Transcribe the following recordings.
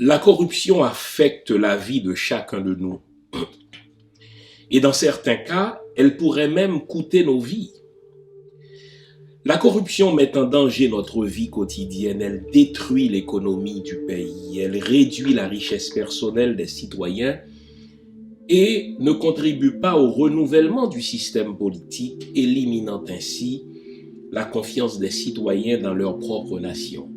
La corruption affecte la vie de chacun de nous. Et dans certains cas, elle pourrait même coûter nos vies. La corruption met en danger notre vie quotidienne, elle détruit l'économie du pays, elle réduit la richesse personnelle des citoyens et ne contribue pas au renouvellement du système politique, éliminant ainsi la confiance des citoyens dans leur propre nation.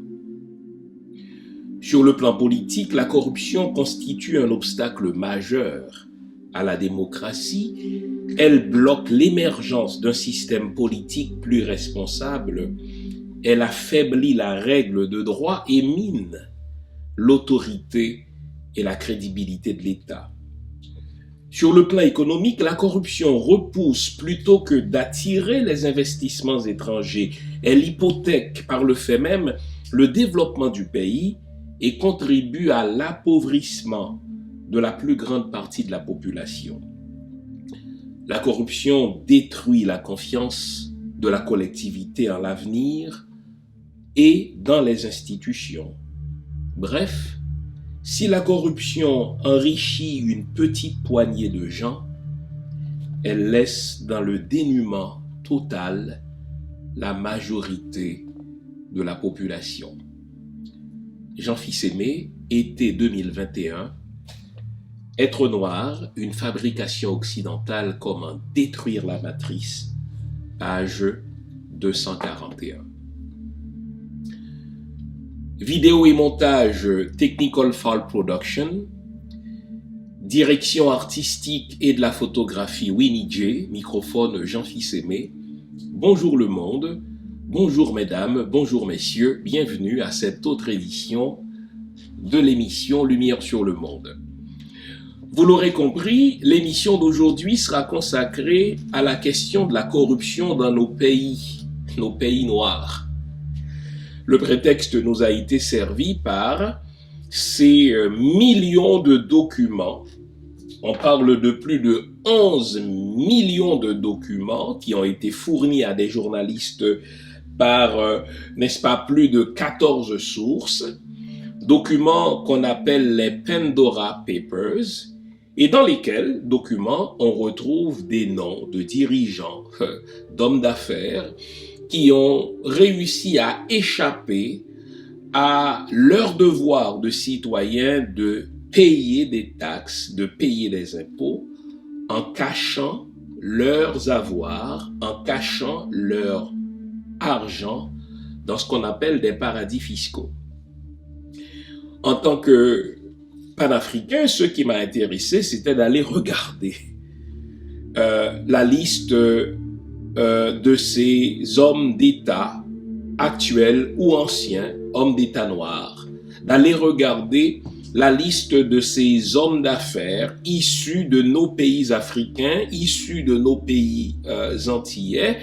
Sur le plan politique, la corruption constitue un obstacle majeur à la démocratie. Elle bloque l'émergence d'un système politique plus responsable. Elle affaiblit la règle de droit et mine l'autorité et la crédibilité de l'État. Sur le plan économique, la corruption repousse plutôt que d'attirer les investissements étrangers. Elle hypothèque par le fait même le développement du pays et contribue à l'appauvrissement de la plus grande partie de la population. La corruption détruit la confiance de la collectivité en l'avenir et dans les institutions. Bref, si la corruption enrichit une petite poignée de gens, elle laisse dans le dénuement total la majorité de la population. Jean Fils-Aimé, été 2021, Être noir, une fabrication occidentale, comment détruire la matrice, page 241. Vidéo et montage Technical Fall Production, direction artistique et de la photographie Winnie J, microphone Jean Fils-Aimé. Bonjour le monde, bonjour mesdames, bonjour messieurs, bienvenue à cette autre édition de l'émission Lumière sur le monde. Vous l'aurez compris, l'émission d'aujourd'hui sera consacrée à la question de la corruption dans nos pays noirs. Le prétexte nous a été servi par ces millions de documents. On parle de plus de 11 millions de documents qui ont été fournis à des journalistes par, n'est-ce pas, plus de 14 sources. Documents qu'on appelle les Pandora Papers, et dans lesquels documents on retrouve des noms de dirigeants, d'hommes d'affaires qui ont réussi à échapper à leur devoir de citoyens de payer des taxes, de payer des impôts, en cachant leurs avoirs, en cachant leur argent dans ce qu'on appelle des paradis fiscaux. En tant que panafricain, ce qui m'a intéressé, c'était d'aller regarder la liste de ces hommes d'État actuels ou anciens, hommes d'État noirs, d'aller regarder la liste de ces hommes d'affaires issus de nos pays africains, issus de nos pays antillais,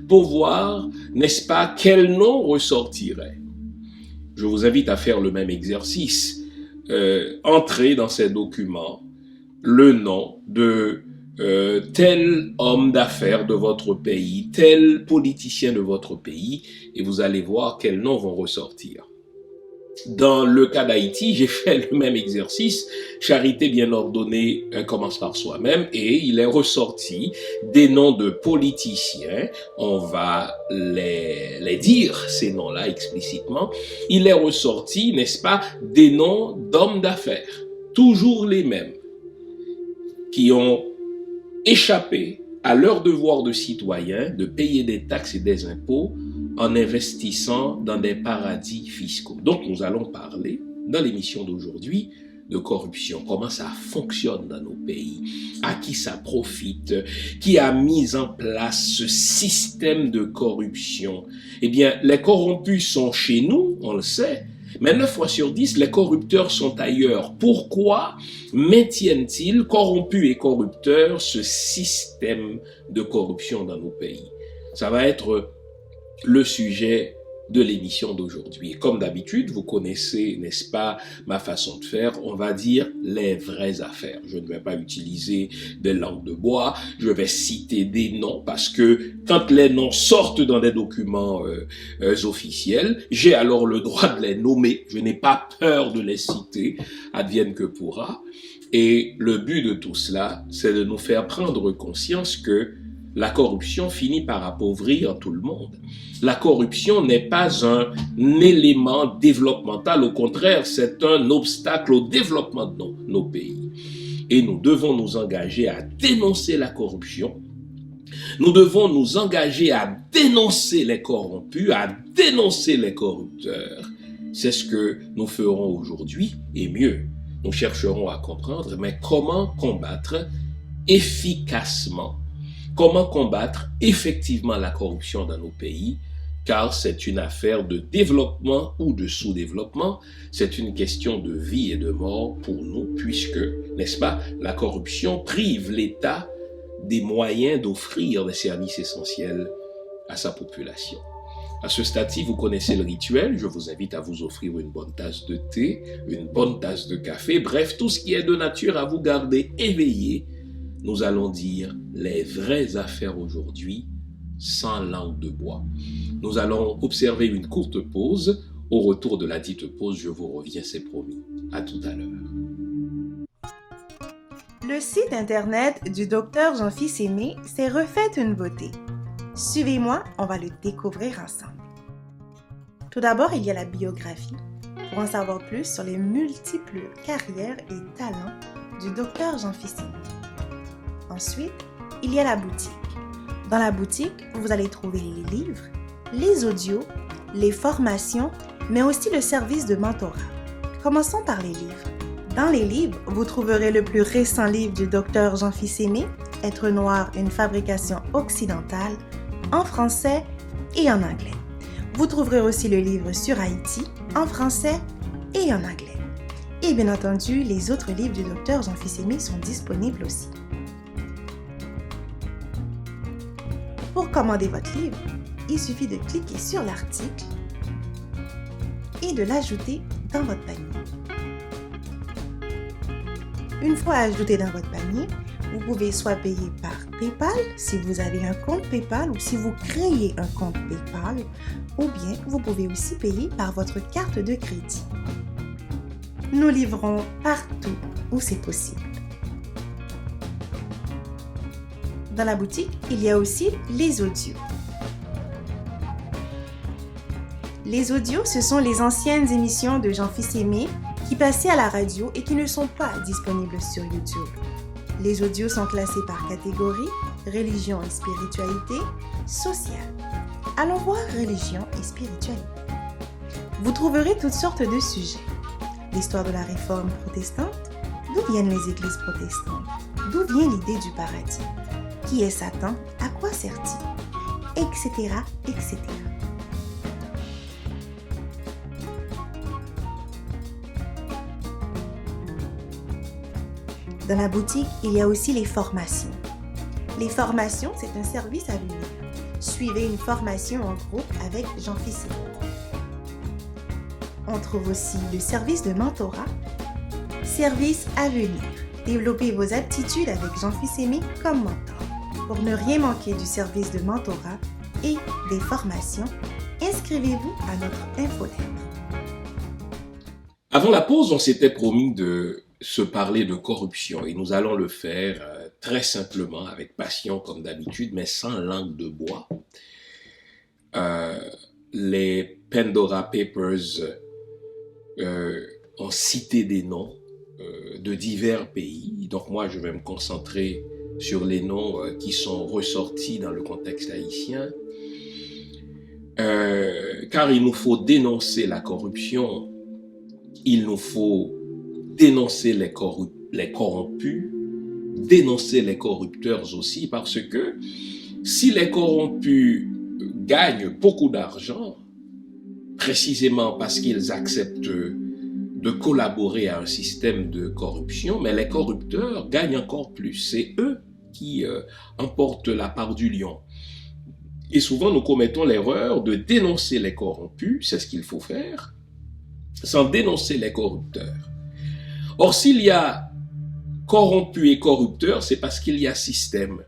pour voir, n'est-ce pas, quel nom ressortirait. Je vous invite à faire le même exercice. Entrez dans ces documents le nom de tel homme d'affaires de votre pays, tel politicien de votre pays, et vous allez voir quels noms vont ressortir. Dans le cas d'Haïti, j'ai fait le même exercice. Charité bien ordonnée commence par soi-même, et il est ressorti des noms de politiciens. On va les dire, ces noms-là explicitement. Il est ressorti, n'est-ce pas, des noms d'hommes d'affaires, toujours les mêmes, qui ont échappé à leur devoir de citoyen de payer des taxes et des impôts en investissant dans des paradis fiscaux. Donc nous allons parler dans l'émission d'aujourd'hui de corruption, comment ça fonctionne dans nos pays, à qui ça profite, qui a mis en place ce système de corruption. Eh bien, les corrompus sont chez nous, on le sait, mais 9 fois sur 10, les corrupteurs sont ailleurs. Pourquoi maintiennent-ils, corrompus et corrupteurs, ce système de corruption dans nos pays? Ça va être le sujet de l'émission d'aujourd'hui. Et comme d'habitude, vous connaissez, n'est-ce pas, ma façon de faire, on va dire les vraies affaires. Je ne vais pas utiliser des langues de bois, je vais citer des noms parce que quand les noms sortent dans des documents officiels, j'ai alors le droit de les nommer. Je n'ai pas peur de les citer, advienne que pourra. Et le but de tout cela, c'est de nous faire prendre conscience que la corruption finit par appauvrir tout le monde. La corruption n'est pas un élément développemental, au contraire, c'est un obstacle au développement de nos pays. Et nous devons nous engager à dénoncer la corruption. Nous devons nous engager à dénoncer les corrompus, à dénoncer les corrupteurs. C'est ce que nous ferons aujourd'hui et mieux. Nous chercherons à comprendre, mais comment combattre efficacement, comment combattre effectivement la corruption dans nos pays, car c'est une affaire de développement ou de sous-développement, c'est une question de vie et de mort pour nous, puisque, n'est-ce pas, la corruption prive l'État des moyens d'offrir des services essentiels à sa population. À ce stade-ci, vous connaissez le rituel. Je vous invite à vous offrir une bonne tasse de thé, une bonne tasse de café, bref, tout ce qui est de nature à vous garder éveillé. Nous allons dire les vraies affaires aujourd'hui, sans langue de bois. Nous allons observer une courte pause. Au retour de la dite pause, je vous reviens, c'est promis. À tout à l'heure. Le site internet du docteur Jean-Fils Aimé s'est refait une beauté. Suivez-moi, on va le découvrir ensemble. Tout d'abord, il y a la biographie, pour en savoir plus sur les multiples carrières et talents du docteur Jean-Fils Aimé. Ensuite, il y a la boutique. Dans la boutique, vous allez trouver les livres, les audios, les formations, mais aussi le service de mentorat. Commençons par les livres. Dans les livres, vous trouverez le plus récent livre du docteur Jean-Fils Aimé, Être noir, une fabrication occidentale, en français et en anglais. Vous trouverez aussi le livre sur Haïti, en français et en anglais. Et bien entendu, les autres livres du docteur Jean-Fils Aimé sont disponibles aussi. Pour commander votre livre, il suffit de cliquer sur l'article et de l'ajouter dans votre panier. Une fois ajouté dans votre panier, vous pouvez soit payer par PayPal si vous avez un compte PayPal ou si vous créez un compte PayPal, ou bien vous pouvez aussi payer par votre carte de crédit. Nous livrons partout où c'est possible. Dans la boutique, il y a aussi les audios. Les audios, ce sont les anciennes émissions de Jean-Fils Aimé qui passaient à la radio et qui ne sont pas disponibles sur YouTube. Les audios sont classés par catégorie, religion et spiritualité, sociale. Allons voir religion et spiritualité. Vous trouverez toutes sortes de sujets. L'histoire de la réforme protestante, d'où viennent les églises protestantes, d'où vient l'idée du paradis, qui est Satan, à quoi sert-il, etc., etc. Dans la boutique, il y a aussi les formations. Les formations, c'est un service à venir. Suivez une formation en groupe avec Jean-Fils Aimé. On trouve aussi le service de mentorat, service à venir. Développez vos aptitudes avec Jean-Fils Aimé comme mentor. Pour ne rien manquer du service de mentorat et des formations, inscrivez-vous à notre infolettre. Avant la pause, on s'était promis de se parler de corruption et nous allons le faire très simplement, avec passion comme d'habitude, mais sans langue de bois. Les Pandora Papers ont cité des noms de divers pays, donc moi je vais me concentrer sur les noms qui sont ressortis dans le contexte haïtien, car il nous faut dénoncer la corruption, il nous faut dénoncer les corrompus, dénoncer les corrupteurs aussi, parce que si les corrompus gagnent beaucoup d'argent, précisément parce qu'ils acceptent de collaborer à un système de corruption, mais les corrupteurs gagnent encore plus. C'est eux qui emportent la part du lion. Et souvent, nous commettons l'erreur de dénoncer les corrompus, c'est ce qu'il faut faire, sans dénoncer les corrupteurs. Or, s'il y a corrompus et corrupteurs, c'est parce qu'il y a système.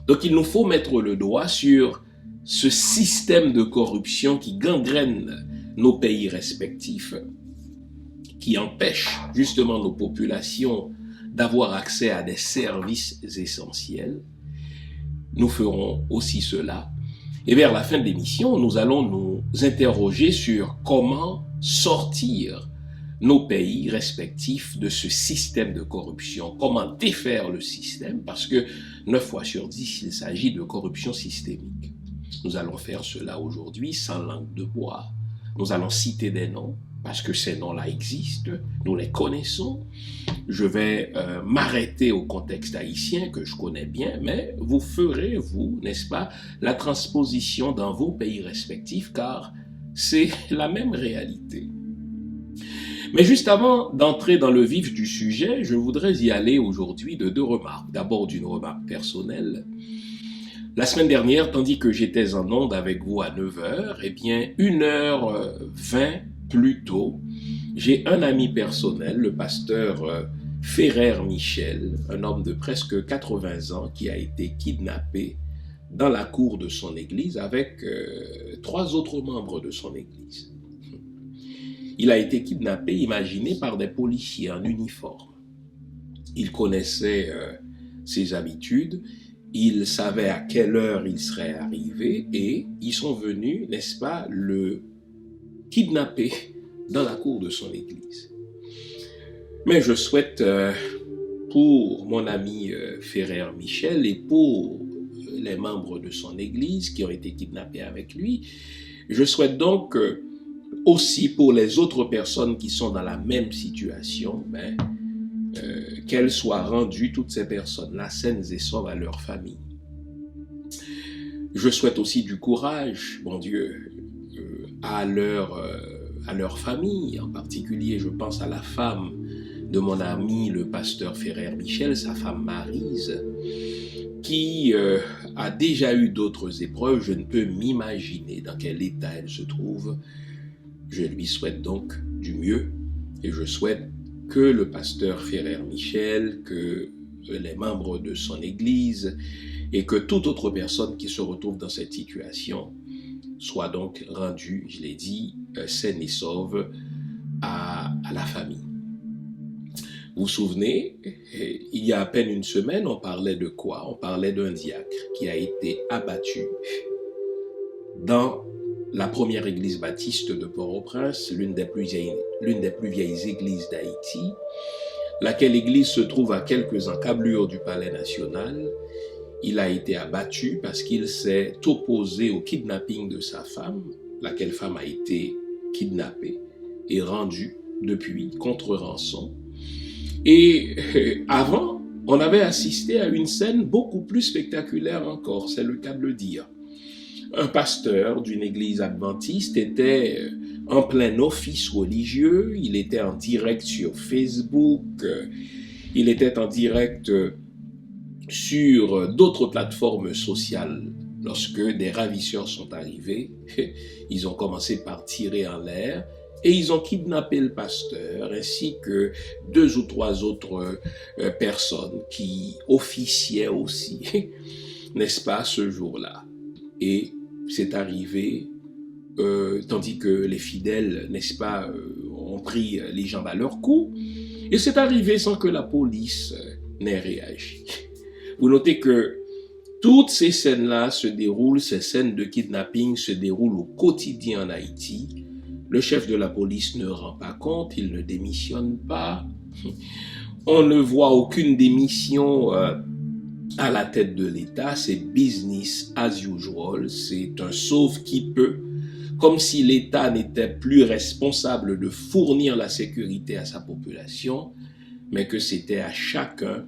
Donc, il nous faut mettre le doigt sur ce système de corruption qui gangrène nos pays respectifs, qui empêche justement nos populations d'avoir accès à des services essentiels. Nous ferons aussi cela. Et vers la fin de l'émission, nous allons nous interroger sur comment sortir nos pays respectifs de ce système de corruption, comment défaire le système, parce que 9 fois sur 10, il s'agit de corruption systémique. Nous allons faire cela aujourd'hui sans langue de bois. Nous allons citer des noms, parce que ces noms-là existent, nous les connaissons. Je vais m'arrêter au contexte haïtien que je connais bien, mais vous ferez, vous, n'est-ce pas, la transposition dans vos pays respectifs, car c'est la même réalité. Mais juste avant d'entrer dans le vif du sujet, je voudrais y aller aujourd'hui de 2 remarques. D'abord d'une remarque personnelle. La semaine dernière, tandis que j'étais en onde avec vous à 9h, eh bien 1h20 plus tôt, j'ai un ami personnel, le pasteur Ferrer Michel, un homme de presque 80 ans qui a été kidnappé dans la cour de son église avec 3 autres membres de son église. Il a été kidnappé, imaginez, par des policiers en uniforme. Il connaissait ses habitudes, il savait à quelle heure il serait arrivé et ils sont venus, n'est-ce pas, le kidnapper dans la cour de son église. Mais je souhaite pour mon ami Ferrer Michel et pour les membres de son église qui ont été kidnappés avec lui, je souhaite donc aussi pour les autres personnes qui sont dans la même situation, qu'elles soient rendues, toutes ces personnes-là, saines et sauves à leur famille. Je souhaite aussi du courage, mon Dieu, à leur famille. En particulier, je pense à la femme de mon ami, le pasteur Ferrer Michel, sa femme Maryse, qui a déjà eu d'autres épreuves. Je ne peux m'imaginer dans quel état elle se trouve. Je lui souhaite donc du mieux et je souhaite que le pasteur Ferrer Michel, que les membres de son église et que toute autre personne qui se retrouve dans cette situation soit donc rendue, je l'ai dit, saine et sauve à la famille. Vous vous souvenez, il y a à peine une semaine, on parlait de quoi? On parlait d'un diacre qui a été abattu dans la première église baptiste de Port-au-Prince, l'une des plus vieilles églises d'Haïti, laquelle église se trouve à quelques encablures du Palais national. Il a été abattu parce qu'il s'est opposé au kidnapping de sa femme, laquelle femme a été kidnappée et rendue depuis contre rançon. Et avant, on avait assisté à une scène beaucoup plus spectaculaire encore, c'est le cas de le dire. Un pasteur d'une église adventiste était en plein office religieux, il était en direct sur Facebook, il était en direct sur d'autres plateformes sociales. Lorsque des ravisseurs sont arrivés, ils ont commencé par tirer en l'air et ils ont kidnappé le pasteur ainsi que 2 ou 3 autres personnes qui officiaient aussi, n'est-ce pas, ce jour-là. Et c'est arrivé, tandis que les fidèles, n'est-ce pas, ont pris les jambes à leur cou, et c'est arrivé sans que la police n'ait réagi. Vous notez que toutes ces scènes-là ces scènes de kidnapping se déroulent au quotidien en Haïti. Le chef de la police ne rend pas compte, il ne démissionne pas. On ne voit aucune démission à la tête de l'État, c'est business as usual, c'est un sauve qui peut, comme si l'État n'était plus responsable de fournir la sécurité à sa population, mais que c'était à chacun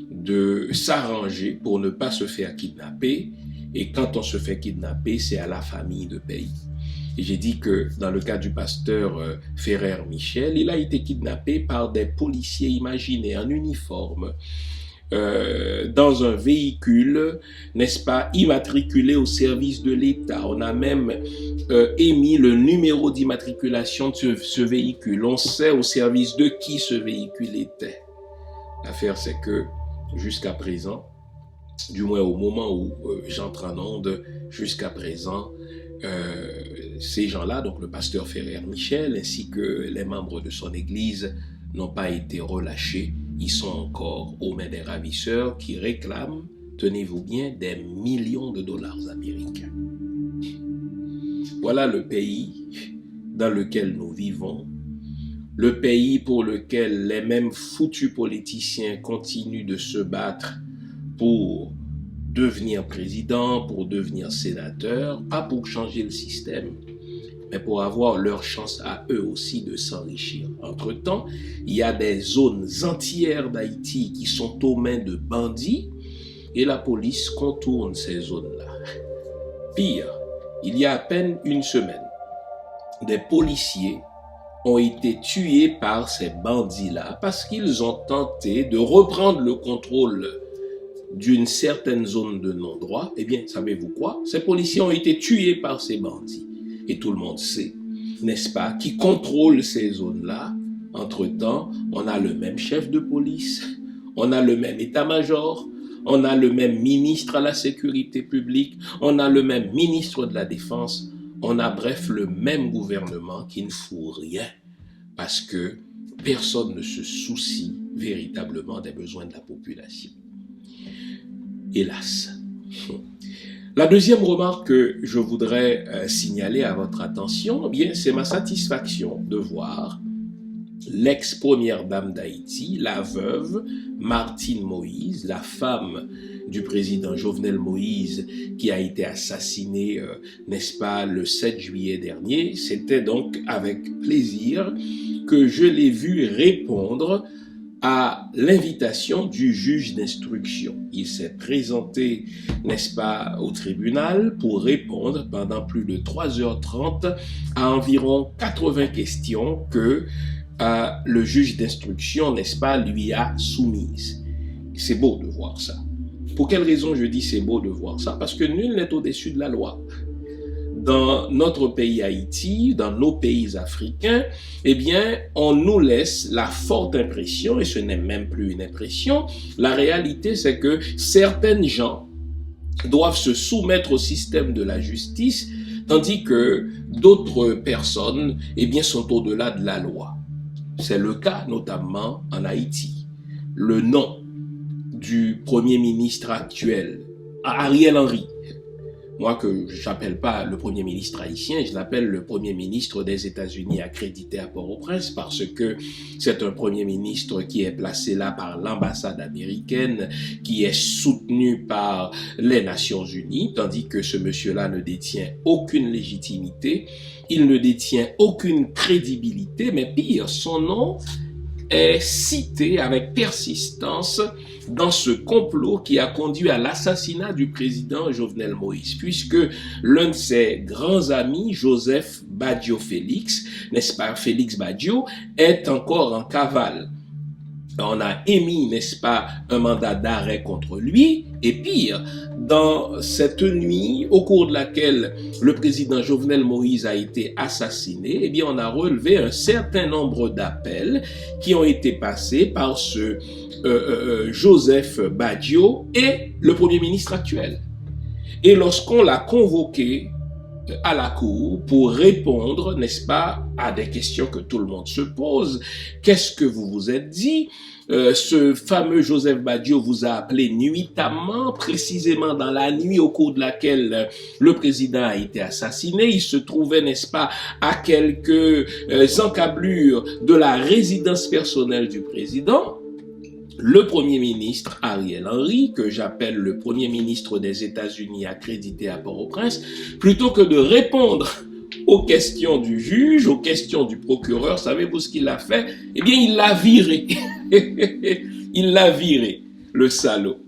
de s'arranger pour ne pas se faire kidnapper, et quand on se fait kidnapper, c'est à la famille de payer. Et j'ai dit que dans le cas du pasteur Ferrer Michel, il a été kidnappé par des policiers imaginés en uniforme, dans un véhicule, n'est-ce pas, immatriculé au service de l'État. On a même émis le numéro d'immatriculation de ce véhicule. On sait au service de qui ce véhicule était. L'affaire, c'est que jusqu'à présent, du moins au moment où j'entre en onde, jusqu'à présent, ces gens-là, donc le pasteur Ferrer Michel ainsi que les membres de son église, n'ont pas été relâchés. Ils sont encore aux mains des ravisseurs qui réclament, tenez-vous bien, des millions de dollars américains. Voilà le pays dans lequel nous vivons, le pays pour lequel les mêmes foutus politiciens continuent de se battre pour devenir président, pour devenir sénateur, pas pour changer le système, mais pour avoir leur chance à eux aussi de s'enrichir. Entre-temps, il y a des zones entières d'Haïti qui sont aux mains de bandits et la police contourne ces zones-là. Pire, il y a à peine une semaine, des policiers ont été tués par ces bandits-là parce qu'ils ont tenté de reprendre le contrôle d'une certaine zone de non-droit. Eh bien, savez-vous quoi? Ces policiers ont été tués par ces bandits. Et tout le monde sait, n'est-ce pas, qui contrôle ces zones-là. Entre-temps, on a le même chef de police, on a le même état-major, on a le même ministre à la sécurité publique, on a le même ministre de la Défense, on a bref le même gouvernement qui ne fout rien parce que personne ne se soucie véritablement des besoins de la population. Hélas. La deuxième remarque que je voudrais signaler à votre attention, eh bien, c'est ma satisfaction de voir l'ex-première dame d'Haïti, la veuve Martine Moïse, la femme du président Jovenel Moïse, qui a été assassinée, n'est-ce pas, le 7 juillet dernier. C'était donc avec plaisir que je l'ai vue répondre à l'invitation du juge d'instruction. Il s'est présenté, n'est-ce pas, au tribunal pour répondre pendant plus de 3h30 à environ 80 questions que le juge d'instruction, n'est-ce pas, lui a soumises. C'est beau de voir ça. Pour quelle raison je dis c'est beau de voir ça? Parce que nul n'est au-dessus de la loi. Dans notre pays Haïti, dans nos pays africains, eh bien, on nous laisse la forte impression, et ce n'est même plus une impression, la réalité c'est que certaines gens doivent se soumettre au système de la justice, tandis que d'autres personnes, eh bien, sont au-delà de la loi. C'est le cas notamment en Haïti. Le nom du Premier ministre actuel, Ariel Henry, moi que je n'appelle pas le Premier ministre haïtien, je l'appelle le Premier ministre des États-Unis accrédité à Port-au-Prince parce que c'est un Premier ministre qui est placé là par l'ambassade américaine, qui est soutenu par les Nations Unies, tandis que ce monsieur-là ne détient aucune légitimité, il ne détient aucune crédibilité, mais pire, son nom est cité avec persistance dans ce complot qui a conduit à l'assassinat du président Jovenel Moïse, puisque l'un de ses grands amis, Joseph Badio Félix, n'est-ce pas, Félix Badio, est encore en cavale. On a émis, n'est-ce pas, un mandat d'arrêt contre lui, et pire, dans cette nuit au cours de laquelle le président Jovenel Moïse a été assassiné, eh bien, on a relevé un certain nombre d'appels qui ont été passés par ce Joseph Badio et le Premier ministre actuel. Et lorsqu'on l'a convoqué à la cour pour répondre, n'est-ce pas, à des questions que tout le monde se pose, qu'est-ce que vous vous êtes dit? Ce fameux Joseph Badio vous a appelé nuitamment, précisément dans la nuit au cours de laquelle le président a été assassiné. Il se trouvait, n'est-ce pas, à quelques encablures de la résidence personnelle du président. Le Premier ministre Ariel Henry, que j'appelle le Premier ministre des États-Unis accrédité à Port-au-Prince, plutôt que de répondre aux questions du juge, aux questions du procureur, savez-vous ce qu'il a fait? Eh bien, il l'a viré. Il l'a viré, le salaud.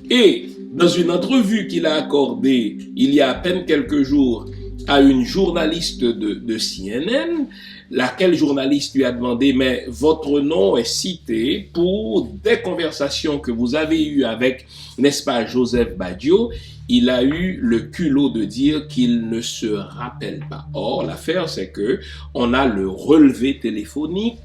Et dans une entrevue qu'il a accordée il y a à peine quelques jours à une journaliste de CNN, laquelle journaliste lui a demandé, mais votre nom est cité pour des conversations que vous avez eues avec, n'est-ce pas, Joseph Badio. Il a eu le culot de dire qu'il ne se rappelle pas. Or, l'affaire, c'est que on a le relevé téléphonique.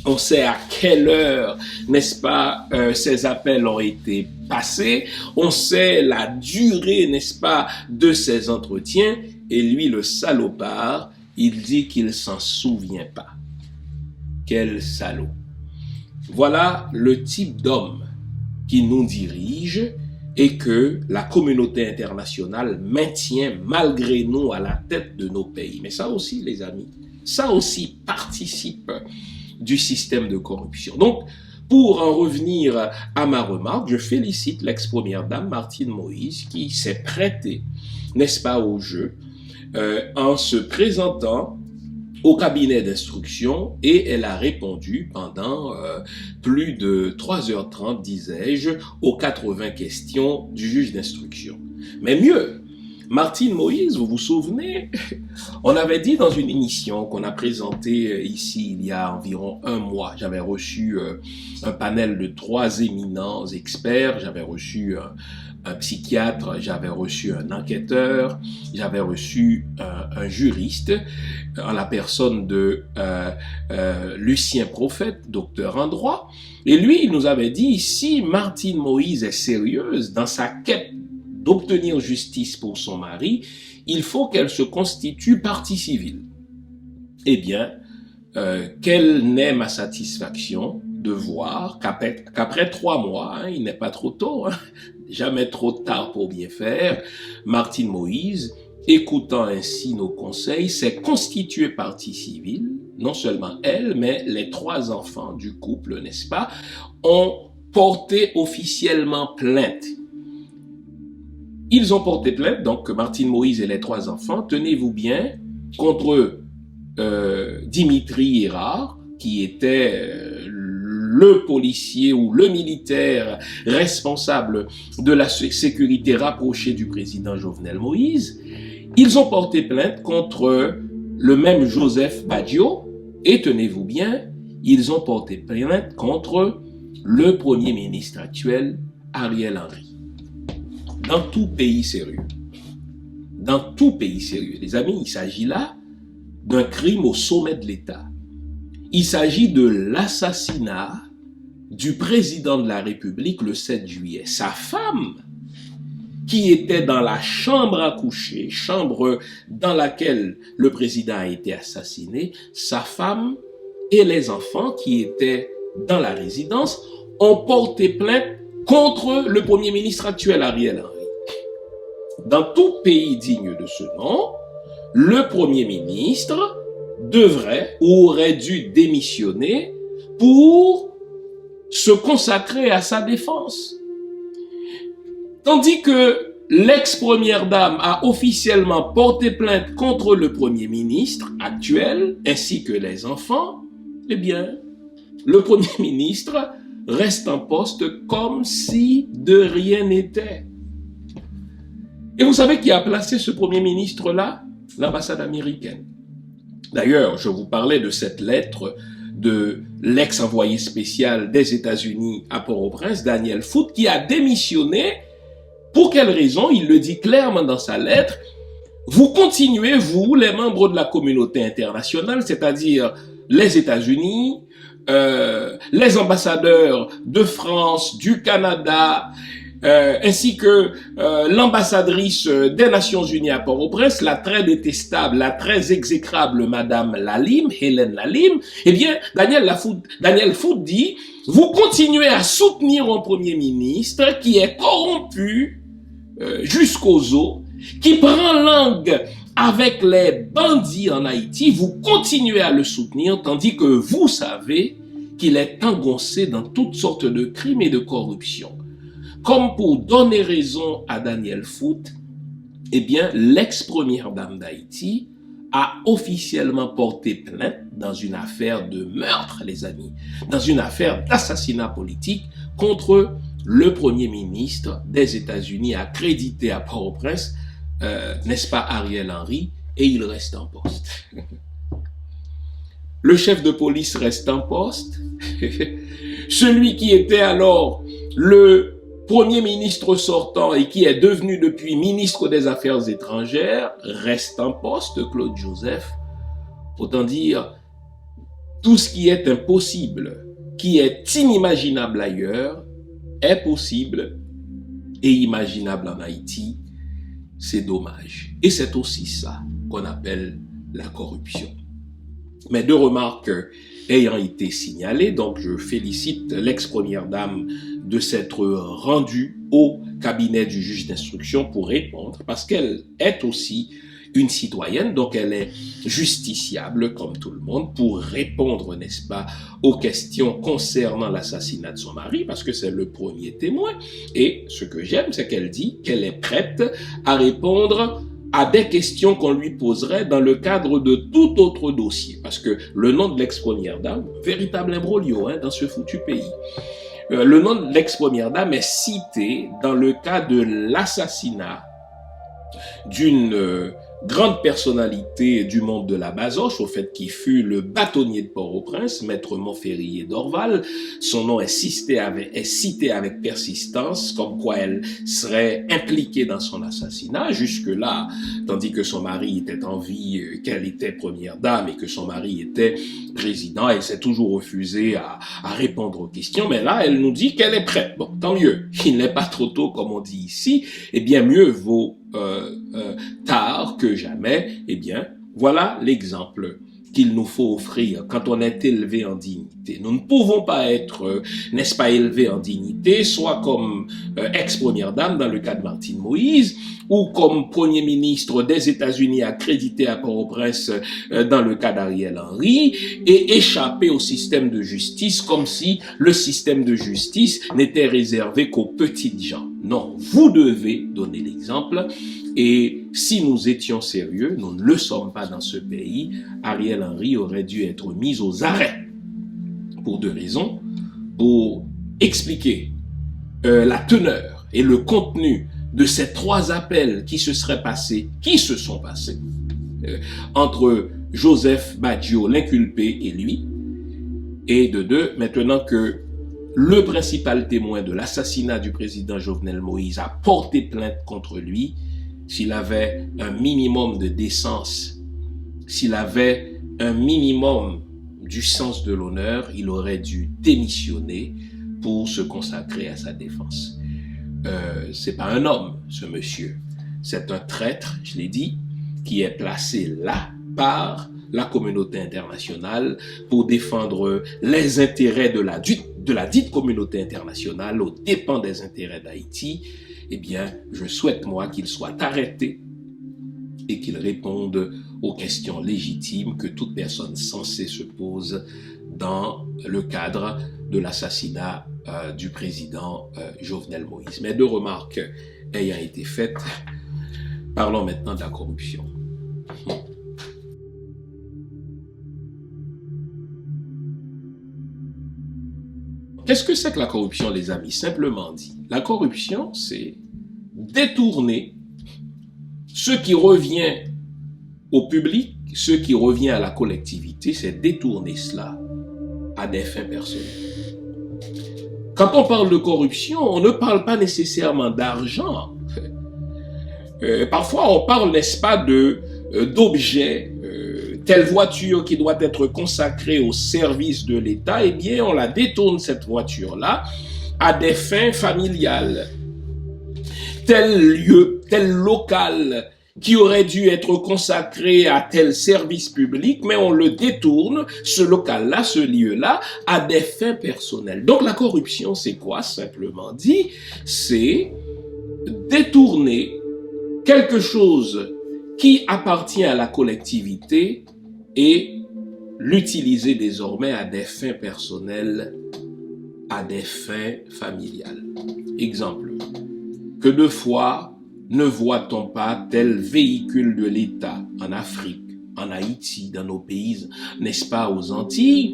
On sait à quelle heure, n'est-ce pas, ces appels ont été passés. On sait la durée, n'est-ce pas, de ces entretiens. Et lui, le salopard, il dit qu'il s'en souvient pas. Quel salaud. Voilà le type d'homme qui nous dirige et que la communauté internationale maintient malgré nous à la tête de nos pays. Mais ça aussi, les amis, ça aussi participe du système de corruption. Donc, pour en revenir à ma remarque, je félicite l'ex-première dame Martine Moïse qui s'est prêtée, n'est-ce pas, au jeu, en se présentant au cabinet d'instruction et elle a répondu pendant plus de 3h30, disais-je, aux 80 questions du juge d'instruction. Mais mieux, Martine Moïse, vous vous souvenez, on avait dit dans une émission qu'on a présentée ici il y a environ un mois, j'avais reçu un panel de 3 éminents experts, j'avais reçu un psychiatre, j'avais reçu un enquêteur, j'avais reçu un juriste en la personne de Lucien Prophète, docteur en droit. Et lui, il nous avait dit, si Martine Moïse est sérieuse dans sa quête d'obtenir justice pour son mari, il faut qu'elle se constitue partie civile. Eh bien, quelle n'est ma satisfaction de voir qu'après 3 mois, il n'est pas trop tôt, jamais trop tard pour bien faire, Martine Moïse, écoutant ainsi nos conseils, s'est constituée partie civile. Non seulement elle, mais les 3 enfants du couple, n'est-ce pas, ont porté officiellement plainte. Ils ont porté plainte, donc Martine Moïse et les 3 enfants, tenez-vous bien, contre Dimitri Hérard, qui était le policier ou le militaire responsable de la sécurité rapprochée du président Jovenel Moïse. Ils ont porté plainte contre le même Joseph Badio et tenez-vous bien, ils ont porté plainte contre le premier ministre actuel, Ariel Henry. Dans tout pays sérieux, les amis, il s'agit là d'un crime au sommet de l'État. Il s'agit de l'assassinat du président de la République le 7 juillet. Sa femme, qui était dans la chambre à coucher, chambre dans laquelle le président a été assassiné, sa femme et les enfants qui étaient dans la résidence ont porté plainte contre le premier ministre actuel, Ariel Henry. Dans tout pays digne de ce nom, le premier ministre devrait ou aurait dû démissionner pour se consacrer à sa défense. Tandis que l'ex-première dame a officiellement porté plainte contre le premier ministre actuel ainsi que les enfants, eh bien, le premier ministre reste en poste comme si de rien n'était. Et vous savez qui a placé ce premier ministre-là? L'ambassade américaine. D'ailleurs, je vous parlais de cette lettre de l'ex-envoyé spécial des États-Unis à Port-au-Prince, Daniel Foote, qui a démissionné. Pour quelle raison? Il le dit clairement dans sa lettre. Vous continuez, vous, les membres de la communauté internationale, c'est-à-dire les États-Unis, les ambassadeurs de France, du Canada, ainsi que l'ambassadrice des Nations Unies à Port-au-Prince, la très détestable, la très exécrable Madame Lalim, Hélène Lalim, eh bien, Daniel Foote dit, vous continuez à soutenir un Premier ministre qui est corrompu jusqu'aux os, qui prend langue avec les bandits en Haïti, vous continuez à le soutenir, tandis que vous savez qu'il est engoncé dans toutes sortes de crimes et de corruption. Comme pour donner raison à Daniel Foote, eh bien, l'ex-première dame d'Haïti a officiellement porté plainte dans une affaire de meurtre, les amis, dans une affaire d'assassinat politique contre le premier ministre des États-Unis accrédité à Port-au-Prince, n'est-ce pas, Ariel Henry, et il reste en poste. le chef de police reste en poste. Celui qui était alors le Premier ministre sortant et qui est devenu depuis ministre des Affaires étrangères reste en poste, Claude Joseph. Autant dire, tout ce qui est impossible, qui est inimaginable ailleurs, est possible et imaginable en Haïti. C'est dommage. Et c'est aussi ça qu'on appelle la corruption. Mais deux remarques ayant été signalées, donc je félicite l'ex-première dame de s'être rendue au cabinet du juge d'instruction pour répondre, parce qu'elle est aussi une citoyenne, donc elle est justiciable comme tout le monde pour répondre, n'est-ce pas, aux questions concernant l'assassinat de son mari, parce que c'est le premier témoin. Et ce que j'aime, c'est qu'elle dit qu'elle est prête à répondre à des questions qu'on lui poserait dans le cadre de tout autre dossier. Parce que le nom de l'ex-première dame, véritable imbroglio dans ce foutu pays. Le nom de l'ex-première dame est cité dans le cas de l'assassinat d'une grande personnalité du monde de la Basoche, au fait qui fut le bâtonnier de Port-au-Prince, maître Montferrier d'Orval. Son nom est cité avec persistance, comme quoi elle serait impliquée dans son assassinat, jusque-là, tandis que son mari était en vie, qu'elle était première dame et que son mari était président. Elle s'est toujours refusée à répondre aux questions, mais là, elle nous dit qu'elle est prête. Bon, tant mieux. Il n'est pas trop tôt, comme on dit ici, et bien mieux vaut tard que jamais. Eh bien, voilà l'exemple qu'il nous faut offrir quand on est élevé en dignité. Nous ne pouvons pas être, n'est-ce pas, élevés en dignité, soit comme ex-première dame dans le cas de Martine Moïse, ou comme premier ministre des États-Unis accrédité à Port-au-Prince dans le cas d'Ariel Henry, et échapper au système de justice comme si le système de justice n'était réservé qu'aux petites gens. Non, vous devez donner l'exemple. Et si nous étions sérieux, nous ne le sommes pas dans ce pays, Ariel Henry aurait dû être mis aux arrêts pour deux raisons. Pour expliquer la teneur et le contenu de ces trois appels qui se sont passés entre Joseph Baggio, l'inculpé, et lui. Et de deux, maintenant que le principal témoin de l'assassinat du président Jovenel Moïse a porté plainte contre lui, s'il avait un minimum de décence, s'il avait un minimum du sens de l'honneur, il aurait dû démissionner pour se consacrer à sa défense. C'est pas un homme, ce monsieur. C'est un traître, je l'ai dit, qui est placé là par la communauté internationale pour défendre les intérêts de la dite communauté internationale aux dépens des intérêts d'Haïti. Eh bien, je souhaite, moi, qu'il soit arrêté et qu'il réponde aux questions légitimes que toute personne censée se pose dans le cadre de l'assassinat du président Jovenel Moïse. Mais deux remarques ayant été faites, parlons maintenant de la corruption. Qu'est-ce que c'est que la corruption, les amis? Simplement dit, la corruption, c'est détourner ce qui revient au public, ce qui revient à la collectivité, c'est détourner cela à des fins personnelles. Quand on parle de corruption, on ne parle pas nécessairement d'argent. Parfois, on parle, n'est-ce pas, d'objets. Telle voiture qui doit être consacrée au service de l'État, eh bien, on la détourne, cette voiture-là, à des fins familiales. Tel lieu, tel local qui aurait dû être consacré à tel service public, mais on le détourne, ce local-là, ce lieu-là, à des fins personnelles. Donc la corruption, c'est quoi, simplement dit? C'est détourner quelque chose qui appartient à la collectivité et l'utiliser désormais à des fins personnelles, à des fins familiales. Exemple, que de fois ne voit-on pas tel véhicule de l'État en Afrique, en Haïti, dans nos pays, n'est-ce pas, aux Antilles,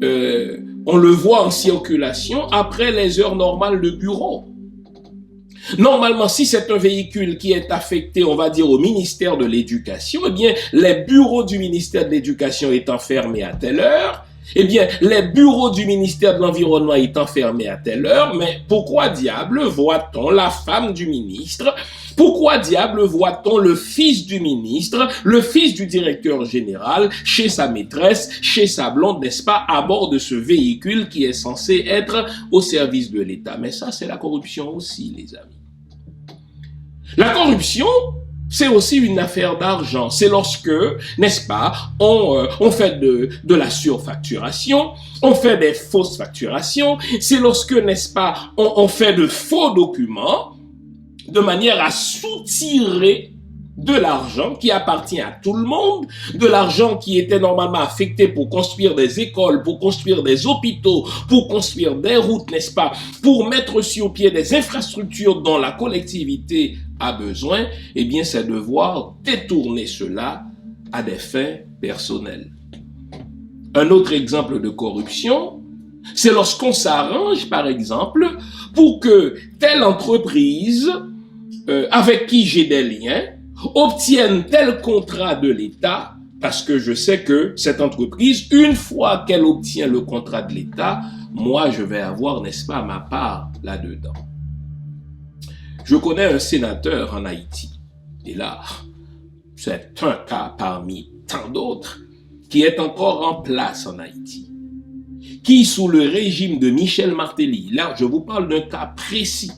on le voit en circulation après les heures normales de bureau. Normalement, si c'est un véhicule qui est affecté, on va dire, au ministère de l'Éducation, eh bien, les bureaux du ministère de l'Éducation étant fermés à telle heure, eh bien, les bureaux du ministère de l'Environnement étant fermés à telle heure, mais pourquoi diable voit-on la femme du ministre? Pourquoi diable voit-on le fils du ministre, le fils du directeur général, chez sa maîtresse, chez sa blonde, n'est-ce pas, à bord de ce véhicule qui est censé être au service de l'État? Mais ça, c'est la corruption aussi, les amis. La corruption, c'est aussi une affaire d'argent. C'est lorsque, n'est-ce pas, on fait de la surfacturation, on fait des fausses facturations. C'est lorsque, n'est-ce pas, on fait de faux documents de manière à soutirer de l'argent qui appartient à tout le monde, de l'argent qui était normalement affecté pour construire des écoles, pour construire des hôpitaux, pour construire des routes, n'est-ce pas, pour mettre sur pied des infrastructures dont la collectivité a besoin, eh bien, c'est devoir détourner cela à des fins personnelles. Un autre exemple de corruption, c'est lorsqu'on s'arrange, par exemple, pour que telle entreprise avec qui j'ai des liens obtienne tel contrat de l'État, parce que je sais que cette entreprise, une fois qu'elle obtient le contrat de l'État, moi, je vais avoir, n'est-ce pas, ma part là-dedans. Je connais un sénateur en Haïti, et là, c'est un cas parmi tant d'autres, qui est encore en place en Haïti, qui, sous le régime de Michel Martelly, là, je vous parle d'un cas précis,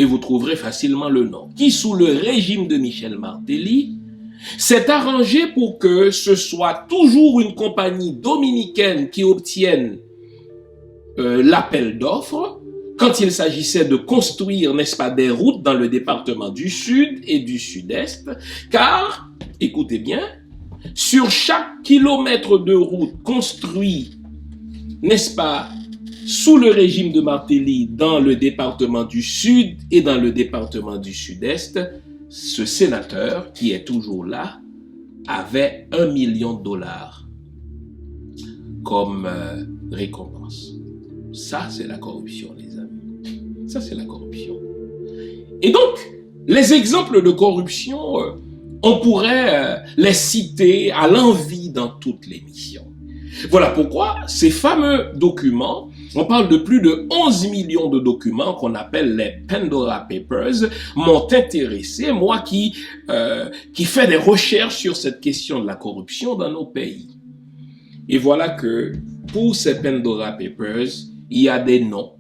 et vous trouverez facilement le nom, qui, sous le régime de Michel Martelly, s'est arrangé pour que ce soit toujours une compagnie dominicaine qui obtienne l'appel d'offres quand il s'agissait de construire, n'est-ce pas, des routes dans le département du Sud et du Sud-Est, car, écoutez bien, sur chaque kilomètre de route construit, n'est-ce pas, sous le régime de Martelly dans le département du Sud et dans le département du Sud-Est, ce sénateur, qui est toujours là, avait $1 million comme récompense. Ça, c'est la corruption, les amis. Ça, c'est la corruption. Et donc, les exemples de corruption, on pourrait les citer à l'envi dans toutes les missions. Voilà pourquoi ces fameux documents, on parle de plus de 11 millions de documents qu'on appelle les Pandora Papers, m'ont intéressé, moi qui fais des recherches sur cette question de la corruption dans nos pays. Et voilà que pour ces Pandora Papers, il y a des noms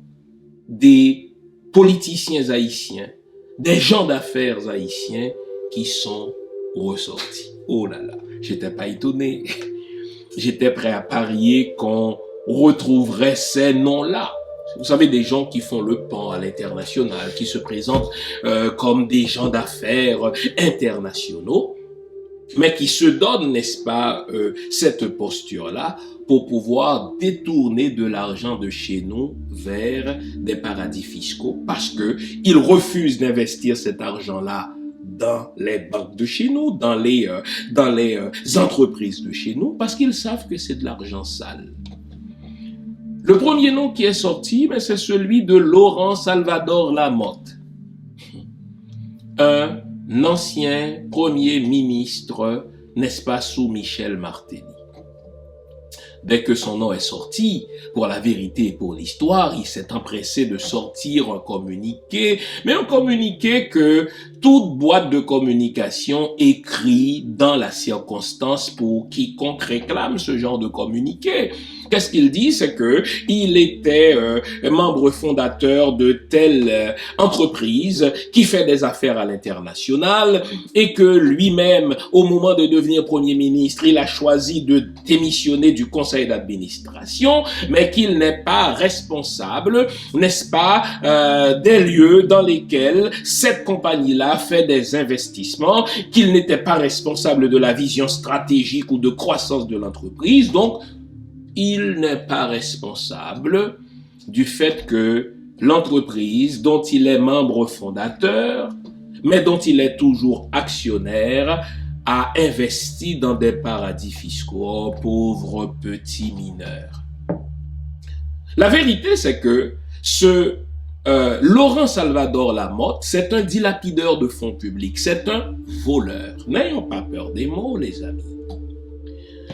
des politiciens haïtiens, des gens d'affaires haïtiens qui sont ressortis. Oh là là, j'étais pas étonné. J'étais prêt à parier qu'on retrouverait ces noms-là. Vous savez, des gens qui font le pan à l'international, qui se présentent comme des gens d'affaires internationaux, mais qui se donnent, n'est-ce pas, cette posture-là pour pouvoir détourner de l'argent de chez nous vers des paradis fiscaux, parce que ils refusent d'investir cet argent-là dans les banques de chez nous, dans les entreprises de chez nous, parce qu'ils savent que c'est de l'argent sale. Le premier nom qui est sorti, mais c'est celui de Laurent Salvador Lamotte, un ancien premier ministre, n'est-ce pas, sous Michel Martelly. Dès que son nom est sorti, pour la vérité et pour l'histoire, il s'est empressé de sortir un communiqué, mais un communiqué que toute boîte de communication écrit dans la circonstance pour quiconque réclame ce genre de communiqué. Qu'est-ce qu'il dit? C'est que il était membre fondateur de telle entreprise qui fait des affaires à l'international et que lui-même, au moment de devenir Premier ministre, il a choisi de démissionner du conseil d'administration, mais qu'il n'est pas responsable, n'est-ce pas, des lieux dans lesquels cette compagnie-là fait des investissements, qu'il n'était pas responsable de la vision stratégique ou de croissance de l'entreprise. Donc, il n'est pas responsable du fait que l'entreprise dont il est membre fondateur, mais dont il est toujours actionnaire, a investi dans des paradis fiscaux. Oh, pauvres petits mineurs. La vérité, c'est que ce Laurent Salvador Lamotte, c'est un dilapideur de fonds publics, c'est un voleur. N'ayons pas peur des mots, les amis.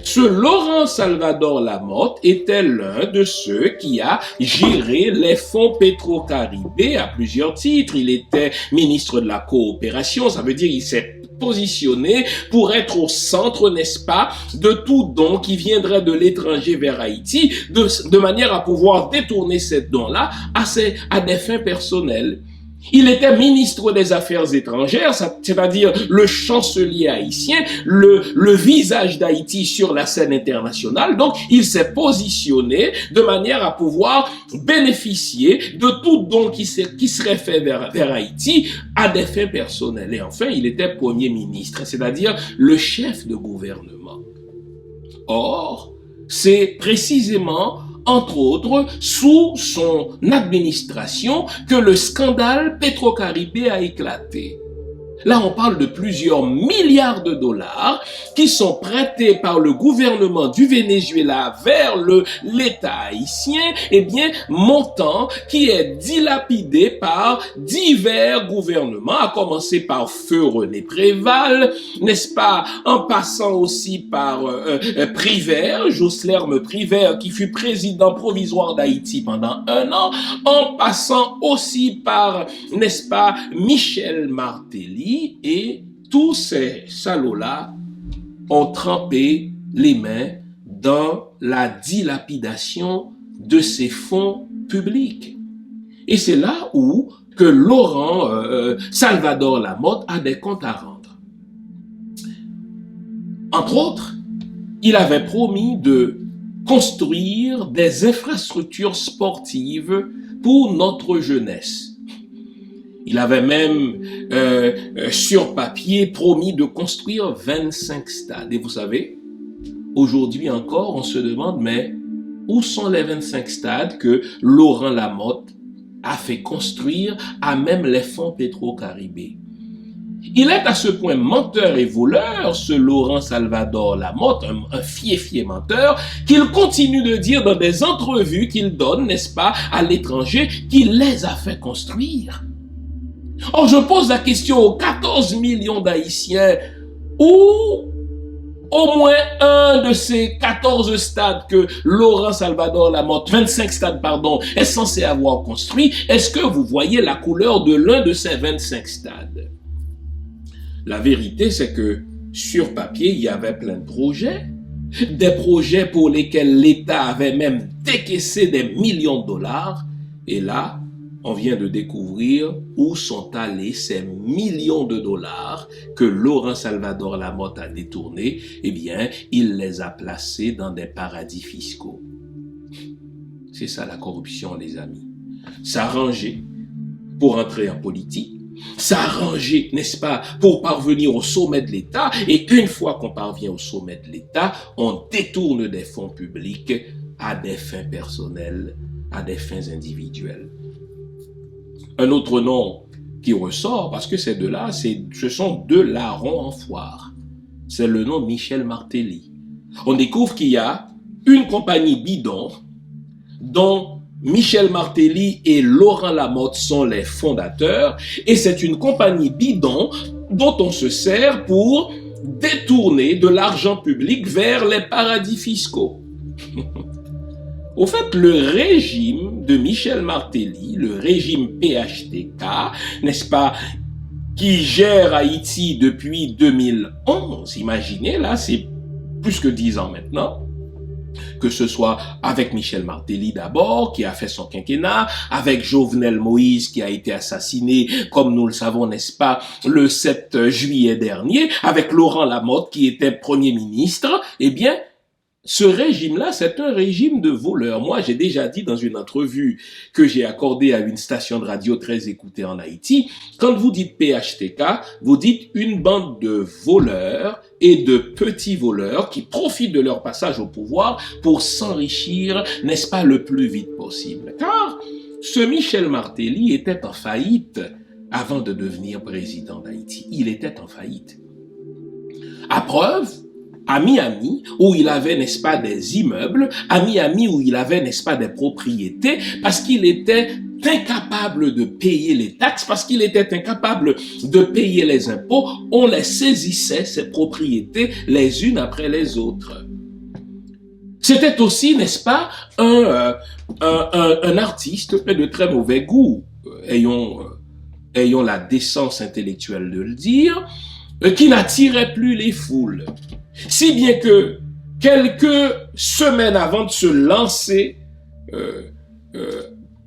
Ce Laurent Salvador Lamotte était l'un de ceux qui a géré les fonds Petro-Caribé à plusieurs titres. Il était ministre de la coopération, ça veut dire qu'il s'est positionné pour être au centre, n'est-ce pas, de tout don qui viendrait de l'étranger vers Haïti, de manière à pouvoir détourner ces dons-là à des fins personnelles. Il était ministre des Affaires étrangères, c'est-à-dire le chancelier haïtien, le visage d'Haïti sur la scène internationale. Donc, il s'est positionné de manière à pouvoir bénéficier de tout don qui serait fait vers Haïti à des fins personnelles. Et enfin, il était Premier ministre, c'est-à-dire le chef de gouvernement. Or, c'est précisément entre autres, sous son administration, que le scandale Petro-Caribé a éclaté. Là, on parle de plusieurs milliards de dollars qui sont prêtés par le gouvernement du Venezuela vers l'État haïtien, eh bien, montant qui est dilapidé par divers gouvernements, à commencer par Feu René Préval, n'est-ce pas, en passant aussi par Privert, Joslerme Privert, qui fut président provisoire d'Haïti pendant 1 an, en passant aussi par, n'est-ce pas, Michel Martelly. Et tous ces salauds-là ont trempé les mains dans la dilapidation de ces fonds publics. Et c'est là où que Laurent Salvador Lamotte a des comptes à rendre. Entre autres, il avait promis de construire des infrastructures sportives pour notre jeunesse. Il avait même, sur papier, promis de construire 25 stades. Et vous savez, aujourd'hui encore, on se demande, mais où sont les 25 stades que Laurent Lamotte a fait construire à même les fonds Petro-Caribé? Il est à ce point menteur et voleur, ce Laurent Salvador Lamotte, un fier menteur, qu'il continue de dire dans des entrevues qu'il donne, n'est-ce pas, à l'étranger, qu'il les a fait construire. Or, je pose la question aux 14 millions d'Haïtiens, où au moins un de ces 14 stades que Laurent Salvador Lamotte, 25 stades, pardon, est censé avoir construit, est-ce que vous voyez la couleur de l'un de ces 25 stades? La vérité, c'est que sur papier, il y avait plein de projets, des projets pour lesquels l'État avait même décaissé des millions de dollars, et là, on vient de découvrir où sont allés ces millions de dollars que Laurent Salvador Lamotte a détournés. Eh bien, il les a placés dans des paradis fiscaux. C'est ça la corruption, les amis. S'arranger pour entrer en politique, s'arranger, n'est-ce pas, pour parvenir au sommet de l'État. Et une fois qu'on parvient au sommet de l'État, on détourne des fonds publics à des fins personnelles, à des fins individuelles. Un autre nom qui ressort, parce que ces deux-là, ce sont deux larrons en foire. C'est le nom Michel Martelly. On découvre qu'il y a une compagnie bidon dont Michel Martelly et Laurent Lamotte sont les fondateurs, et c'est une compagnie bidon dont on se sert pour détourner de l'argent public vers les paradis fiscaux. Au fait, le régime de Michel Martelly, le régime PHTK, n'est-ce pas, qui gère Haïti depuis 2011, imaginez, là, c'est plus que 10 ans maintenant, que ce soit avec Michel Martelly d'abord, qui a fait son quinquennat, avec Jovenel Moïse, qui a été assassiné, comme nous le savons, n'est-ce pas, le 7 juillet dernier, avec Laurent Lamotte, qui était Premier ministre, eh bien, ce régime-là, c'est un régime de voleurs. Moi, j'ai déjà dit dans une entrevue que j'ai accordée à une station de radio très écoutée en Haïti, quand vous dites PHTK, vous dites une bande de voleurs et de petits voleurs qui profitent de leur passage au pouvoir pour s'enrichir, n'est-ce pas, le plus vite possible. Car ce Michel Martelly était en faillite avant de devenir président d'Haïti. Il était en faillite. À preuve, à Miami, où il avait, n'est-ce pas, des immeubles, à Miami, où il avait, n'est-ce pas, des propriétés, parce qu'il était incapable de payer les taxes, parce qu'il était incapable de payer les impôts, on les saisissait, ses propriétés, les unes après les autres. C'était aussi, n'est-ce pas, un artiste de très mauvais goût, ayons la décence intellectuelle de le dire, qui n'attirait plus les foules. Si bien que quelques semaines avant de se lancer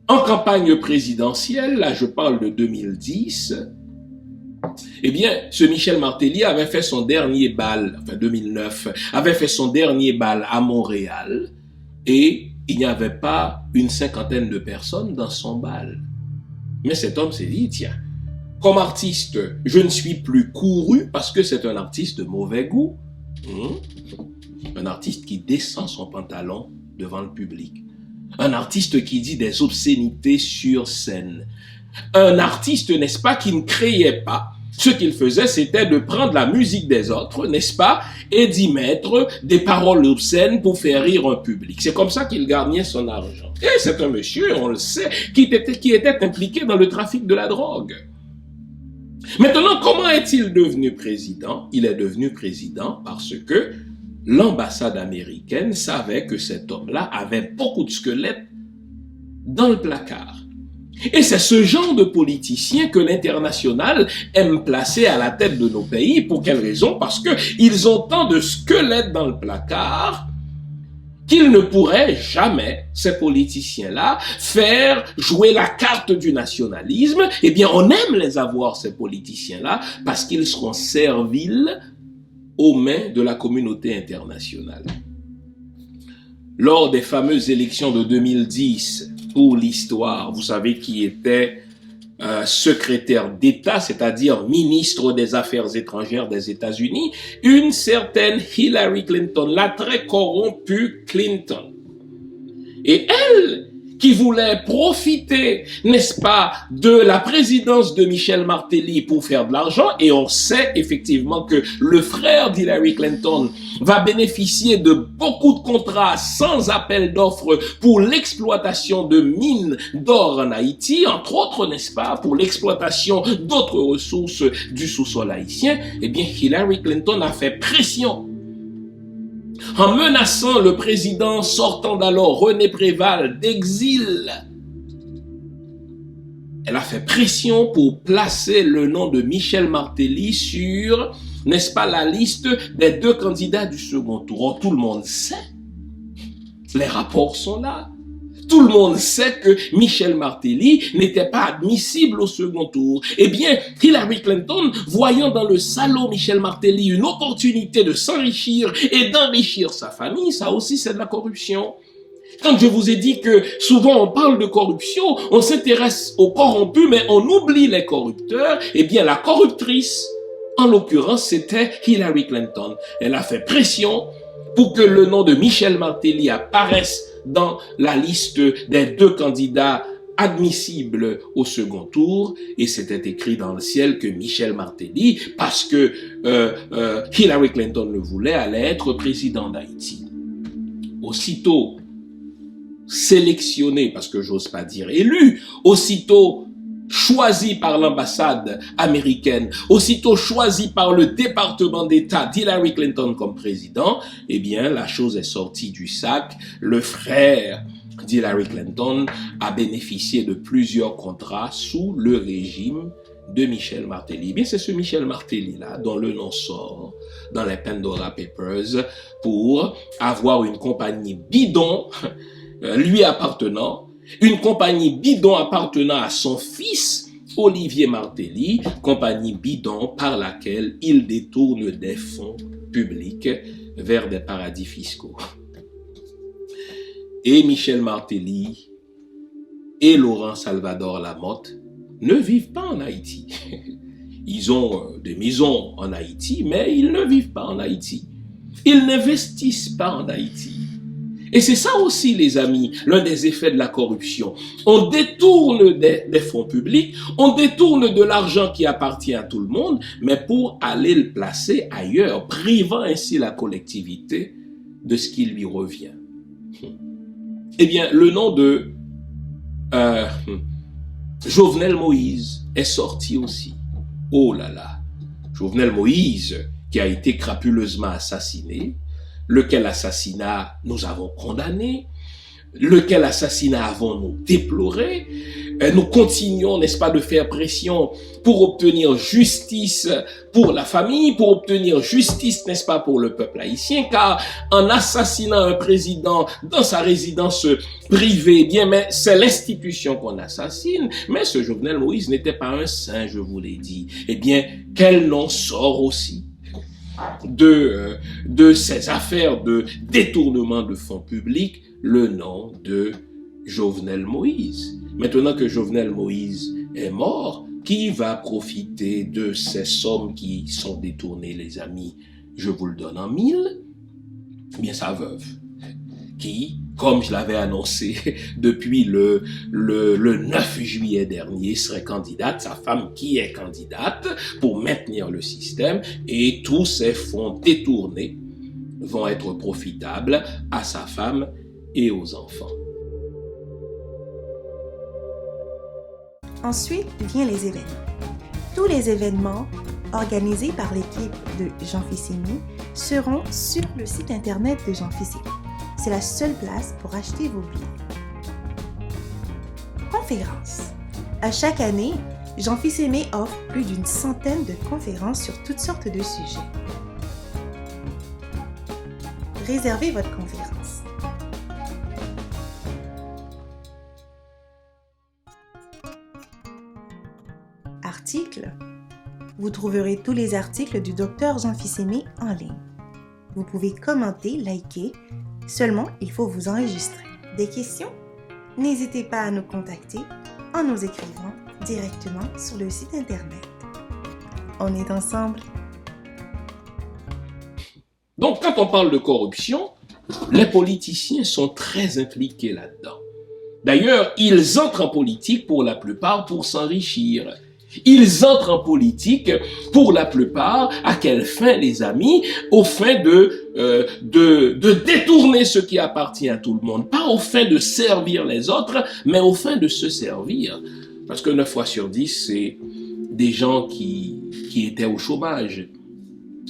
en campagne présidentielle, là je parle de 2010, eh bien, ce Michel Martelly avait fait son dernier bal, enfin 2009, avait fait son dernier bal à Montréal et il n'y avait pas une cinquantaine de personnes dans son bal. Mais cet homme s'est dit, tiens, comme artiste, je ne suis plus couru parce que c'est un artiste de mauvais goût. Un artiste qui descend son pantalon devant le public. Un artiste qui dit des obscénités sur scène. Un artiste, n'est-ce pas, qui ne créait pas. Ce qu'il faisait, c'était de prendre la musique des autres, n'est-ce pas, et d'y mettre des paroles obscènes pour faire rire un public. C'est comme ça qu'il gagnait son argent. Et c'est un monsieur, on le sait, qui était impliqué dans le trafic de la drogue. Maintenant, comment est-il devenu président? Il est devenu président parce que l'ambassade américaine savait que cet homme-là avait beaucoup de squelettes dans le placard. Et c'est ce genre de politicien que l'international aime placer à la tête de nos pays. Pour quelle raison? Parce qu'ils ont tant de squelettes dans le placard qu'ils ne pourraient jamais, ces politiciens-là, faire jouer la carte du nationalisme. Eh bien, on aime les avoir, ces politiciens-là, parce qu'ils seront serviles aux mains de la communauté internationale. Lors des fameuses élections de 2010, pour l'histoire, vous savez qui était secrétaire d'État, c'est-à-dire ministre des Affaires étrangères des États-Unis, une certaine Hillary Clinton, la très corrompue Clinton. Et elle, qui voulait profiter, n'est-ce pas, de la présidence de Michel Martelly pour faire de l'argent, et on sait effectivement que le frère d'Hillary Clinton va bénéficier de beaucoup de contrats sans appel d'offres pour l'exploitation de mines d'or en Haïti, entre autres, n'est-ce pas, pour l'exploitation d'autres ressources du sous-sol haïtien. Eh bien, Hillary Clinton a fait pression en menaçant le président sortant d'alors, René Préval, d'exil. Elle a fait pression pour placer le nom de Michel Martelly sur, n'est-ce pas, la liste des 2 candidats du second tour. Or, tout le monde sait, les rapports sont là. Tout le monde sait que Michel Martelly n'était pas admissible au second tour. Eh bien, Hillary Clinton, voyant dans le salaud Michel Martelly une opportunité de s'enrichir et d'enrichir sa famille, ça aussi c'est de la corruption. Quand je vous ai dit que souvent on parle de corruption, on s'intéresse aux corrompus, mais on oublie les corrupteurs, eh bien la corruptrice, en l'occurrence, c'était Hillary Clinton. Elle a fait pression pour que le nom de Michel Martelly apparaisse dans la liste des 2 candidats admissibles au second tour, et c'était écrit dans le ciel que Michel Martelly, parce que Hillary Clinton le voulait, allait être président d'Haïti. Aussitôt sélectionné, parce que j'ose pas dire élu, aussitôt choisi par l'ambassade américaine, aussitôt choisi par le département d'État d'Hillary Clinton comme président, eh bien, la chose est sortie du sac. Le frère d'Hillary Clinton a bénéficié de plusieurs contrats sous le régime de Michel Martelly. Eh bien, c'est ce Michel Martelly-là dont le nom sort dans les Pandora Papers pour avoir une compagnie bidon lui appartenant, une compagnie bidon appartenant à son fils, Olivier Martelly, compagnie bidon par laquelle il détourne des fonds publics vers des paradis fiscaux. Et Michel Martelly et Laurent Salvador Lamotte ne vivent pas en Haïti. Ils ont des maisons en Haïti, mais ils ne vivent pas en Haïti. Ils n'investissent pas en Haïti. Et c'est ça aussi, les amis, l'un des effets de la corruption. On détourne des fonds publics, on détourne de l'argent qui appartient à tout le monde, mais pour aller le placer ailleurs, privant ainsi la collectivité de ce qui lui revient. Eh bien, le nom de Jovenel Moïse est sorti aussi. Oh là là, Jovenel Moïse qui a été crapuleusement assassiné, lequel assassinat nous avons condamné, lequel assassinat avons-nous déploré. Nous continuons, n'est-ce pas, de faire pression pour obtenir justice pour la famille, pour obtenir justice, n'est-ce pas, pour le peuple haïtien, car en assassinant un président dans sa résidence privée, bien, mais c'est l'institution qu'on assassine. Mais ce Jovenel Moïse n'était pas un saint, je vous l'ai dit. Eh bien, quel nom sort aussi de ces affaires de détournement de fonds publics? Le nom de Jovenel Moïse. Maintenant que Jovenel Moïse est mort, qui va profiter de ces sommes qui sont détournées, les amis? Je vous le donne en mille. Eh bien, sa veuve, qui, comme je l'avais annoncé depuis le 9 juillet dernier, serait candidate, sa femme qui est candidate pour maintenir le système, et tous ces fonds détournés vont être profitables à sa femme et aux enfants. Ensuite vient les événements. Tous les événements organisés par l'équipe de Jean Fils-Aimé seront sur le site internet de Jean Fils-Aimé. C'est la seule place pour acheter vos billets. Conférences. À chaque année, Jean Fils-Aimé offre plus d'une centaine de conférences sur toutes sortes de sujets. Réservez votre conférence. Articles. Vous trouverez tous les articles du Dr Jean Fils-Aimé en ligne. Vous pouvez commenter, liker, seulement il faut vous enregistrer. Des questions? N'hésitez pas à nous contacter en nous écrivant directement sur le site internet. On est ensemble. Donc, quand on parle de corruption, les politiciens sont très impliqués là-dedans. D'ailleurs, ils entrent en politique pour la plupart pour s'enrichir. Ils entrent en politique pour la plupart, à quelle fin, les amis? Au fin de détourner ce qui appartient à tout le monde. Pas au fin de servir les autres, mais au fin de se servir. Parce que 9 fois sur 10, c'est des gens qui étaient au chômage.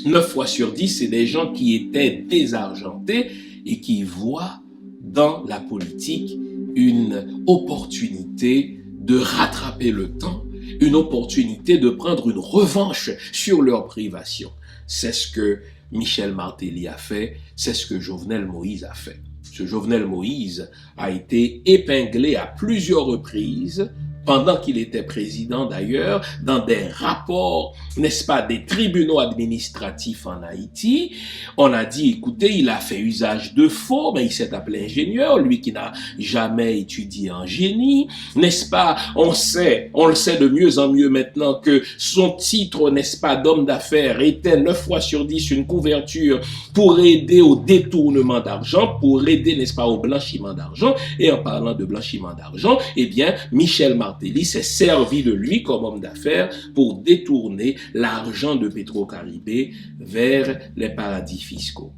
9 fois sur 10, c'est des gens qui étaient désargentés et qui voient dans la politique une opportunité de rattraper le temps, une opportunité de prendre une revanche sur leur privation. C'est ce que Michel Martelly a fait, c'est ce que Jovenel Moïse a fait. Ce Jovenel Moïse a été épinglé à plusieurs reprises, pendant qu'il était président d'ailleurs, dans des rapports, n'est-ce pas, des tribunaux administratifs en Haïti. On a dit, écoutez, il a fait usage de faux, mais il s'est appelé ingénieur, lui qui n'a jamais étudié en génie, n'est-ce pas? On le sait de mieux en mieux maintenant que son titre, n'est-ce pas, d'homme d'affaires était 9 fois sur 10 une couverture pour aider au détournement d'argent, pour aider, n'est-ce pas, au blanchiment d'argent. Et en parlant de blanchiment d'argent, eh bien, Michel Martelly s'est servi de lui comme homme d'affaires pour détourner l'argent de Petro-Caribé vers les paradis fiscaux.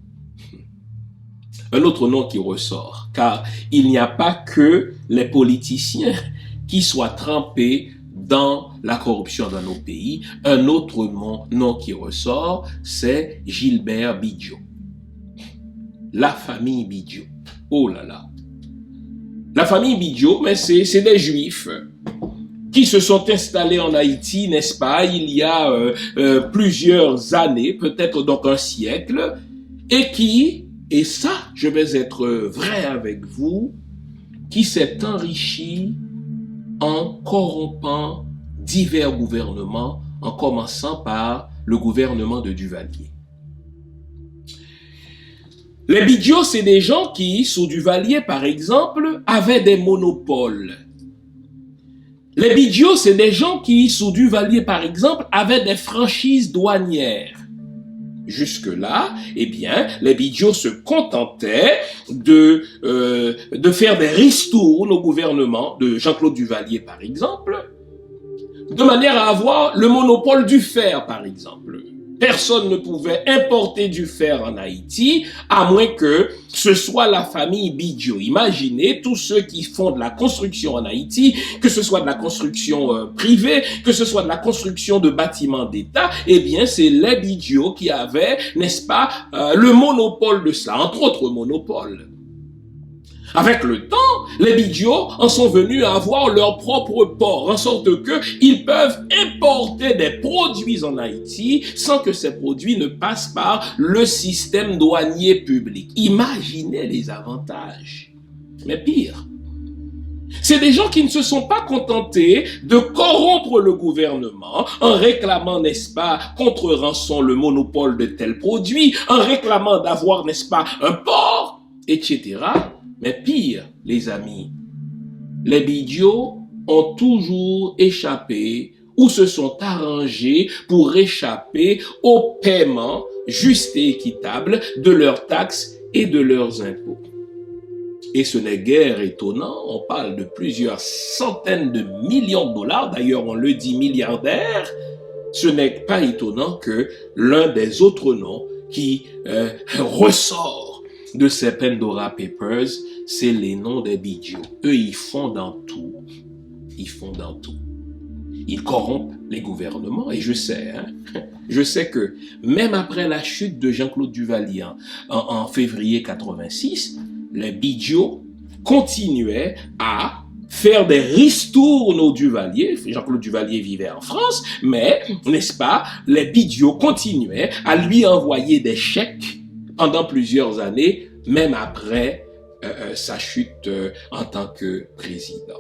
Un autre nom qui ressort, car il n'y a pas que les politiciens qui soient trempés dans la corruption dans nos pays. Un autre nom qui ressort, c'est Gilbert Bidjo. La famille Bidjo. Oh là là. La famille Bidjo, mais c'est des Juifs qui se sont installés en Haïti, n'est-ce pas, il y a plusieurs années, peut-être donc un siècle, et qui, et ça, je vais être vrai avec vous, qui s'est enrichi en corrompant divers gouvernements, en commençant par le gouvernement de Duvalier. Les Bidjo, c'est des gens qui, sous Duvalier par exemple, avaient des monopoles. Les Bidjo, c'est des gens qui, sous Duvalier par exemple, avaient des franchises douanières. Jusque-là, eh bien, les Bidjo se contentaient de faire des ristournes au gouvernement de Jean-Claude Duvalier par exemple, de manière à avoir le monopole du fer par exemple. personne ne pouvait importer du fer en Haïti, à moins que ce soit la famille Bidjo. Imaginez tous ceux qui font de la construction en Haïti, que ce soit de la construction privée, que ce soit de la construction de bâtiments d'État, eh bien c'est les Bidjo qui avaient, n'est-ce pas, le monopole de cela, entre autres monopoles. Avec le temps, les Bidjo en sont venus à avoir leur propre port, en sorte qu'ils peuvent importer des produits en Haïti sans que ces produits ne passent par le système douanier public. Imaginez les avantages. Mais pire, c'est des gens qui ne se sont pas contentés de corrompre le gouvernement en réclamant, n'est-ce pas, contre rançon le monopole de tels produits, en réclamant d'avoir, n'est-ce pas, un port, etc. Mais pire, les amis, les Bidjo ont toujours échappé ou se sont arrangés pour échapper au paiement juste et équitable de leurs taxes et de leurs impôts. Et ce n'est guère étonnant, on parle de plusieurs centaines de millions de dollars, d'ailleurs on le dit milliardaires, ce n'est pas étonnant que l'un des autres noms qui ressort de ces Pandora Papers, c'est les noms des Bidjo. Eux, ils font dans tout. Ils font dans tout. Ils corrompent les gouvernements. Et je sais que même après la chute de Jean-Claude Duvalier en février 86, les Bidjo continuaient à faire des ristournes au Duvalier. Jean-Claude Duvalier vivait en France, mais, n'est-ce pas, les Bidjo continuaient à lui envoyer des chèques pendant plusieurs années, même après sa chute en tant que président.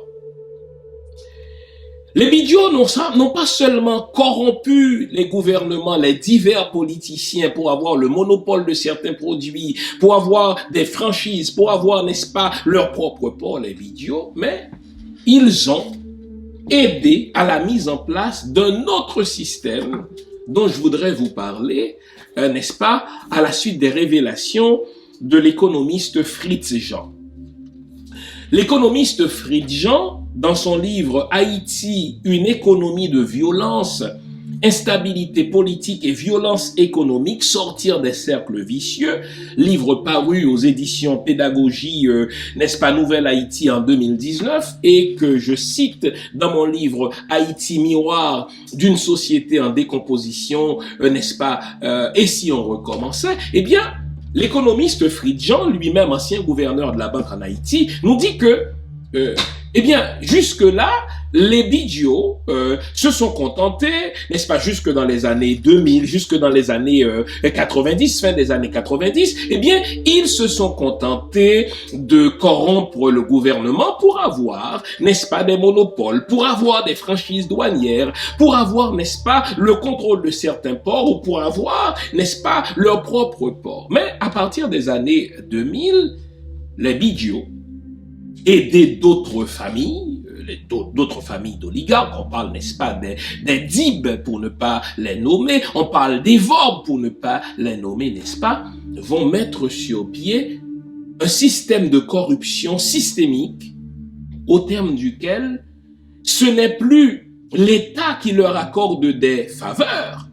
Les Bidjo n'ont pas seulement corrompu les gouvernements, les divers politiciens pour avoir le monopole de certains produits, pour avoir des franchises, pour avoir, n'est-ce pas, leur propre port, les Bidjo, mais ils ont aidé à la mise en place d'un autre système dont je voudrais vous parler, n'est-ce pas, à la suite des révélations de l'économiste Fritz Jean. L'économiste Fritz Jean, dans son livre « Haïti, une économie de violence, instabilité politique et violence économique, sortir des cercles vicieux », livre paru aux éditions Pédagogie, n'est-ce pas, Nouvelle Haïti en 2019, et que je cite dans mon livre « Haïti, miroir d'une société en décomposition », n'est-ce pas, et si on recommençait, eh bien, l'économiste Fritz Jean, lui-même ancien gouverneur de la banque en Haïti, nous dit que, eh bien, jusque-là, les Bidjo se sont contentés, n'est-ce pas, jusque dans les années 2000, jusque dans les années 90, fin des années 90, eh bien, ils se sont contentés de corrompre le gouvernement pour avoir, n'est-ce pas, des monopoles, pour avoir des franchises douanières, pour avoir, n'est-ce pas, le contrôle de certains ports ou pour avoir, n'est-ce pas, leur propre port. Mais à partir des années 2000, les Bidjo, aidés d'autres familles, d'autres familles d'oligarques, on parle, n'est-ce pas, des Dib pour ne pas les nommer, on parle des Vob pour ne pas les nommer, n'est-ce pas, vont mettre sur pied un système de corruption systémique au terme duquel ce n'est plus l'État qui leur accorde des faveurs,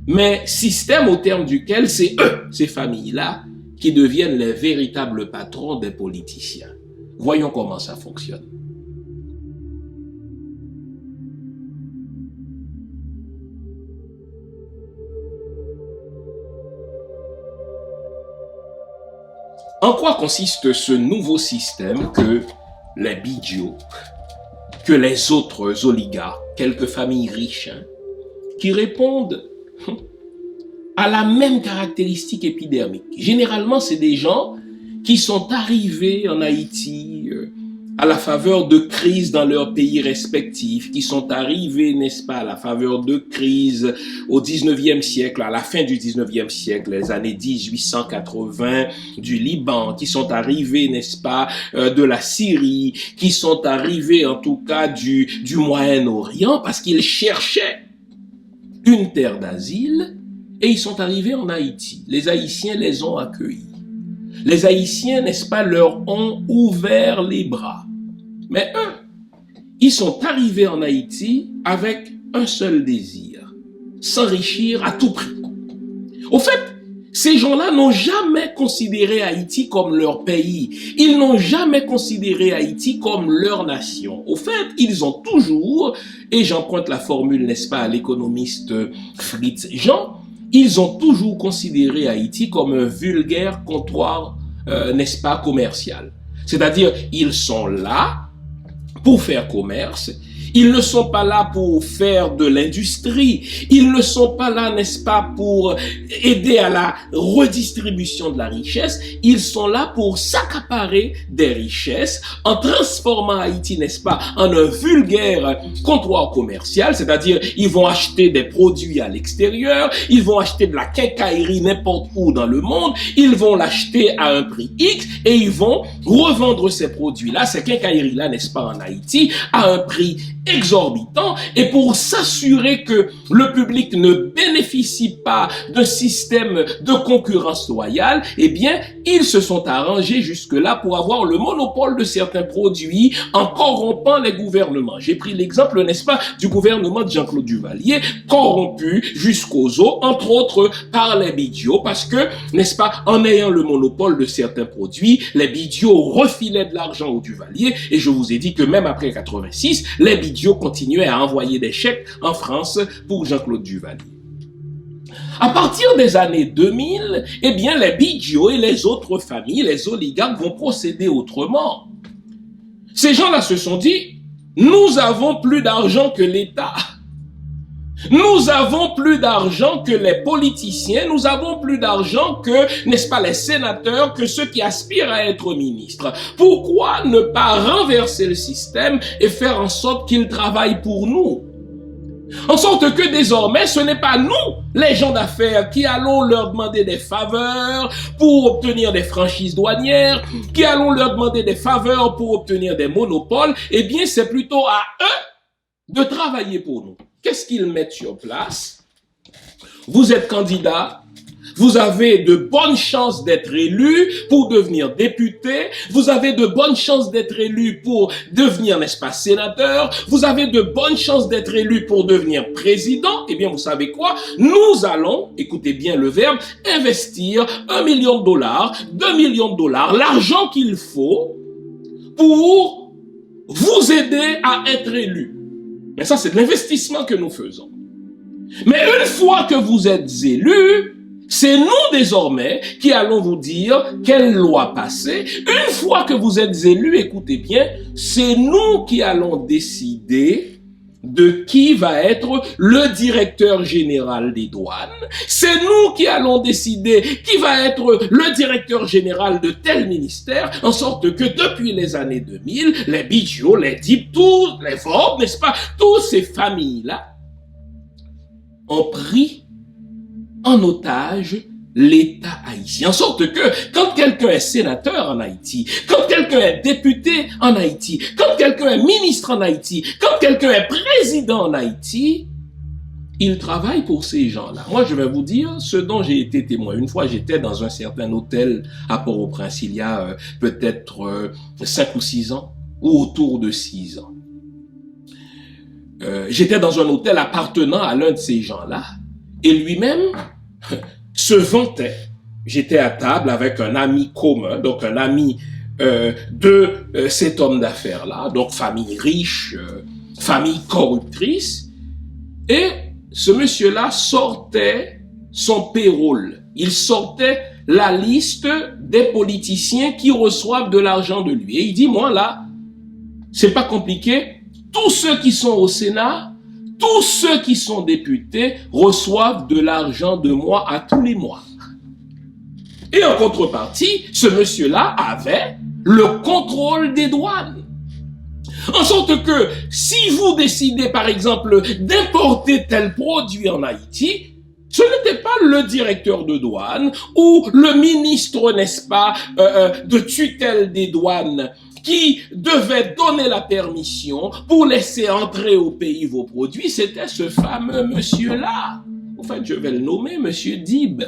mais système au terme duquel c'est eux, ces familles-là, qui deviennent les véritables patrons des politiciens. Voyons comment ça fonctionne. En quoi consiste ce nouveau système que les Bidjo, que les autres oligarques, quelques familles riches, qui répondent à la même caractéristique épidermique. Généralement, c'est des gens qui sont arrivés en Haïti à la faveur de crises dans leurs pays respectifs, qui sont arrivés, n'est-ce pas, à la faveur de crises au 19e siècle, à la fin du 19e siècle, les années 1880 du Liban, qui sont arrivés, n'est-ce pas, de la Syrie, qui sont arrivés en tout cas du Moyen-Orient, parce qu'ils cherchaient une terre d'asile, et ils sont arrivés en Haïti. Les Haïtiens les ont accueillis. Les Haïtiens, n'est-ce pas, leur ont ouvert les bras. Mais eux, ils sont arrivés en Haïti avec un seul désir, s'enrichir à tout prix. Au fait, ces gens-là n'ont jamais considéré Haïti comme leur pays. Ils n'ont jamais considéré Haïti comme leur nation. Au fait, ils ont toujours, et j'emprunte la formule, n'est-ce pas, à l'économiste Fritz Jean, ils ont toujours considéré Haïti comme un vulgaire comptoir, n'est-ce pas, commercial. C'est-à-dire, ils sont là pour faire commerce. Ils ne sont pas là pour faire de l'industrie. Ils ne sont pas là, n'est-ce pas, pour aider à la redistribution de la richesse. Ils sont là pour s'accaparer des richesses en transformant Haïti, n'est-ce pas, en un vulgaire comptoir commercial. C'est-à-dire, ils vont acheter des produits à l'extérieur. Ils vont acheter de la quincaillerie n'importe où dans le monde. Ils vont l'acheter à un prix X et ils vont revendre ces produits-là, ces quincailleries-là, n'est-ce pas, en Haïti, à un prix exorbitant, et pour s'assurer que le public ne bénéficie pas d'un système de concurrence loyale, eh bien, ils se sont arrangés jusque-là pour avoir le monopole de certains produits en corrompant les gouvernements. J'ai pris l'exemple, n'est-ce pas, du gouvernement de Jean-Claude Duvalier, corrompu jusqu'aux os, entre autres par les Bidio, parce que, n'est-ce pas, en ayant le monopole de certains produits, les Bidio refilaient de l'argent au Duvalier, et je vous ai dit que même après 86, les Bidio continuait à envoyer des chèques en France pour Jean-Claude Duvalier. À partir des années 2000, eh bien, les Bidio et les autres familles, les oligarques vont procéder autrement. Ces gens-là se sont dit, nous avons plus d'argent que l'État. Nous avons plus d'argent que les politiciens, nous avons plus d'argent que, n'est-ce pas, les sénateurs, que ceux qui aspirent à être ministres. Pourquoi ne pas renverser le système et faire en sorte qu'ils travaillent pour nous? En sorte que désormais, ce n'est pas nous, les gens d'affaires, qui allons leur demander des faveurs pour obtenir des franchises douanières, qui allons leur demander des faveurs pour obtenir des monopoles. Eh bien, c'est plutôt à eux de travailler pour nous. Qu'est-ce qu'ils mettent sur place? Vous êtes candidat, vous avez de bonnes chances d'être élu pour devenir député, vous avez de bonnes chances d'être élu pour devenir, n'est-ce pas, sénateur, vous avez de bonnes chances d'être élu pour devenir président. Eh bien, vous savez quoi? Nous allons, écoutez bien le verbe, investir $1 million, $2 millions, l'argent qu'il faut pour vous aider à être élu. Mais ça, c'est de l'investissement que nous faisons. Mais une fois que vous êtes élus, c'est nous désormais qui allons vous dire quelle loi passer. Une fois que vous êtes élus, écoutez bien, c'est nous qui allons décider de qui va être le directeur général des douanes. C'est nous qui allons décider qui va être le directeur général de tel ministère, en sorte que depuis les années 2000, les Bidio, les Dip, tous les Forbes, n'est-ce pas, toutes ces familles-là ont pris en otage l'État haïtien. En sorte que quand quelqu'un est sénateur en Haïti, quand quelqu'un est député en Haïti, quand quelqu'un est ministre en Haïti, quand quelqu'un est président en Haïti, il travaille pour ces gens-là. Moi, je vais vous dire ce dont j'ai été témoin. Une fois, j'étais dans un certain hôtel à Port-au-Prince, il y a peut-être 5 ou 6 ans, ou autour de 6 ans. J'étais dans un hôtel appartenant à l'un de ces gens-là, et lui-même se vantait. J'étais à table avec un ami commun, donc un ami de cet homme d'affaires-là, donc famille riche, famille corruptrice, et ce monsieur-là sortait son payroll. Il sortait la liste des politiciens qui reçoivent de l'argent de lui. Et il dit, moi là, c'est pas compliqué, tous ceux qui sont au Sénat, tous ceux qui sont députés reçoivent de l'argent de moi à tous les mois. Et en contrepartie, ce monsieur-là avait le contrôle des douanes. En sorte que si vous décidez, par exemple, d'importer tel produit en Haïti, ce n'était pas le directeur de douane ou le ministre, n'est-ce pas, de tutelle des douanes qui devait donner la permission pour laisser entrer au pays vos produits, c'était ce fameux monsieur-là. En fait, je vais le nommer monsieur Dib.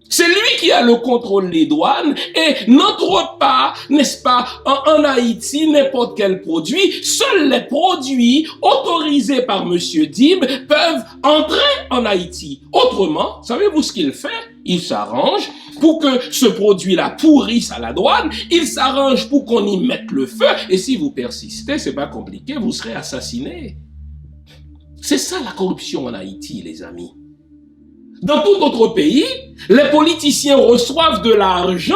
C'est lui qui a le contrôle des douanes et n'entre pas, n'est-ce pas, en Haïti, n'importe quel produit. Seuls les produits autorisés par Monsieur Dib peuvent entrer en Haïti. Autrement, savez-vous ce qu'il fait? Il s'arrange pour que ce produit-là pourrisse à la douane. Il s'arrange pour qu'on y mette le feu. Et si vous persistez, c'est pas compliqué, vous serez assassiné. C'est ça la corruption en Haïti, les amis. Dans tout autre pays, les politiciens reçoivent de l'argent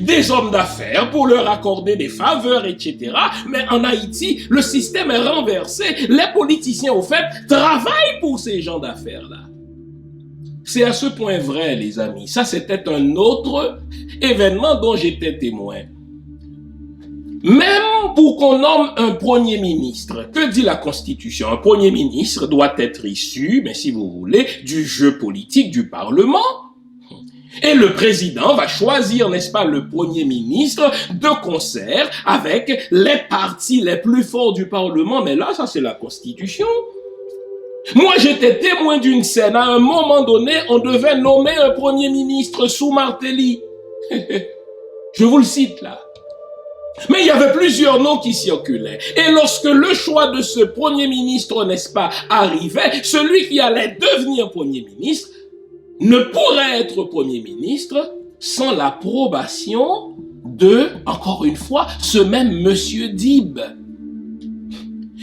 des hommes d'affaires pour leur accorder des faveurs, etc. Mais en Haïti, le système est renversé. Les politiciens, au fait, travaillent pour ces gens d'affaires-là. C'est à ce point vrai, les amis. Ça, c'était un autre événement dont j'étais témoin. Même pour qu'on nomme un premier ministre, que dit la Constitution? Un premier ministre doit être issu, mais si vous voulez, du jeu politique du Parlement. Et le président va choisir, n'est-ce pas, le premier ministre de concert avec les partis les plus forts du Parlement. Mais là, ça c'est la Constitution. Moi, j'étais témoin d'une scène. À un moment donné, on devait nommer un premier ministre sous Martelly. Je vous le cite là. Mais il y avait plusieurs noms qui circulaient. Et lorsque le choix de ce premier ministre, n'est-ce pas, arrivait, celui qui allait devenir premier ministre ne pourrait être premier ministre sans l'approbation de, encore une fois, ce même Monsieur Dib.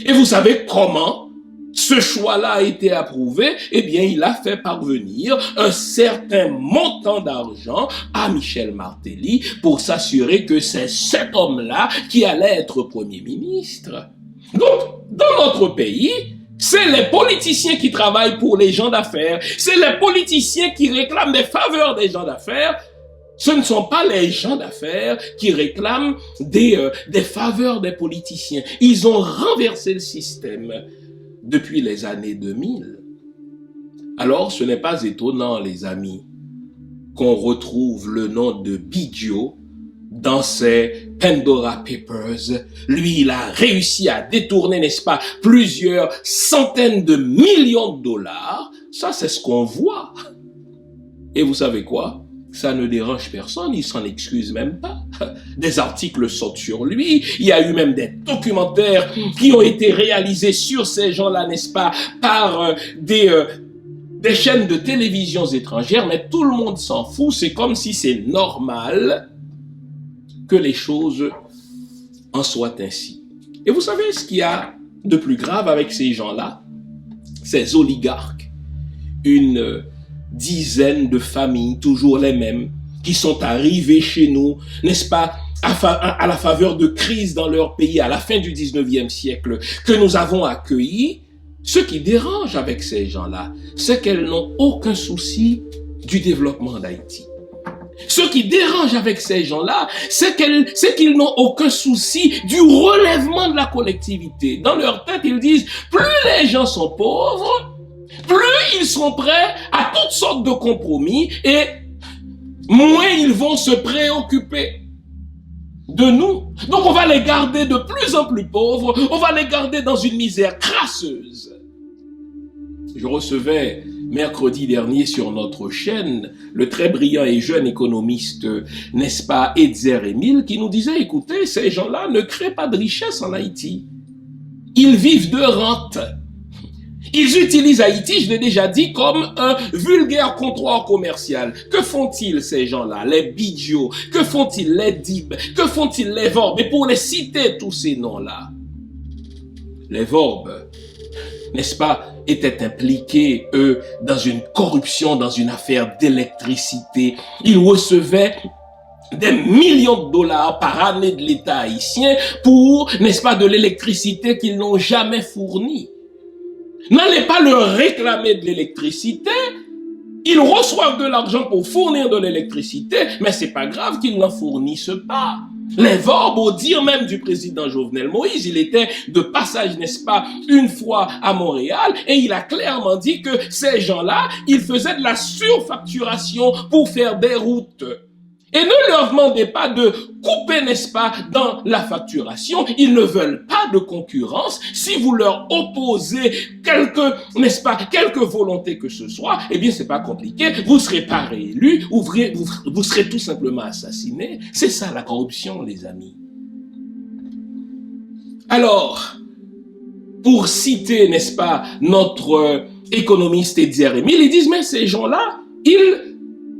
Et vous savez comment ce choix-là a été approuvé? Eh bien, il a fait parvenir un certain montant d'argent à Michel Martelly pour s'assurer que c'est cet homme-là qui allait être Premier ministre. Donc, dans notre pays, c'est les politiciens qui travaillent pour les gens d'affaires, c'est les politiciens qui réclament des faveurs des gens d'affaires. Ce ne sont pas les gens d'affaires qui réclament des faveurs des politiciens. Ils ont renversé le système depuis les années 2000. Alors, ce n'est pas étonnant, les amis, qu'on retrouve le nom de Biggio dans ses Pandora Papers. Lui, il a réussi à détourner, n'est-ce pas, plusieurs centaines de millions de dollars. Ça, c'est ce qu'on voit. Et vous savez quoi? Ça ne dérange personne, il s'en excuse même pas. Des articles sortent sur lui, il y a eu même des documentaires qui ont été réalisés sur ces gens-là, n'est-ce pas, par des chaînes de télévision étrangères, mais tout le monde s'en fout, c'est comme si c'est normal que les choses en soient ainsi. Et vous savez ce qu'il y a de plus grave avec ces gens-là? Ces oligarques, une dizaines de familles, toujours les mêmes, qui sont arrivées chez nous, n'est-ce pas, à la faveur de crises dans leur pays à la fin du 19e siècle, que nous avons accueillis. Ce qui dérange avec ces gens-là, c'est qu'elles n'ont aucun souci du développement d'Haïti. Ce qui dérange avec ces gens-là, c'est qu'ils n'ont aucun souci du relèvement de la collectivité. Dans leur tête, ils disent, plus les gens sont pauvres, plus ils sont prêts à toutes sortes de compromis et moins ils vont se préoccuper de nous. Donc on va les garder de plus en plus pauvres, on va les garder dans une misère crasseuse. Je recevais mercredi dernier sur notre chaîne le très brillant et jeune économiste, n'est-ce pas, Edzer Emile, qui nous disait, écoutez, ces gens-là ne créent pas de richesse en Haïti. Ils vivent de rente. Ils utilisent Haïti, je l'ai déjà dit, comme un vulgaire comptoir commercial. Que font-ils ces gens-là, les Biggio? Que font-ils les Dib? Que font-ils les Vorbes? Et pour les citer tous ces noms-là, les Vorbes, n'est-ce pas, étaient impliqués, eux, dans une corruption, dans une affaire d'électricité. Ils recevaient des millions de dollars par année de l'État haïtien pour, n'est-ce pas, de l'électricité qu'ils n'ont jamais fournie. N'allez pas leur réclamer de l'électricité. Ils reçoivent de l'argent pour fournir de l'électricité, mais c'est pas grave qu'ils n'en fournissent pas. Les Vorbes, au dire même du président Jovenel Moïse, il était de passage, n'est-ce pas, une fois à Montréal, et il a clairement dit que ces gens-là, ils faisaient de la surfacturation pour faire des routes. Et ne leur demandez pas de couper, n'est-ce pas, dans la facturation. Ils ne veulent pas de concurrence. Si vous leur opposez n'est-ce pas, quelque volonté que ce soit, eh bien, c'est pas compliqué. Vous ne serez pas réélu, vous serez tout simplement assassiné. C'est ça la corruption, les amis. Alors, pour citer, n'est-ce pas, notre économiste Edzer Emile, ils disent, mais ces gens-là, ils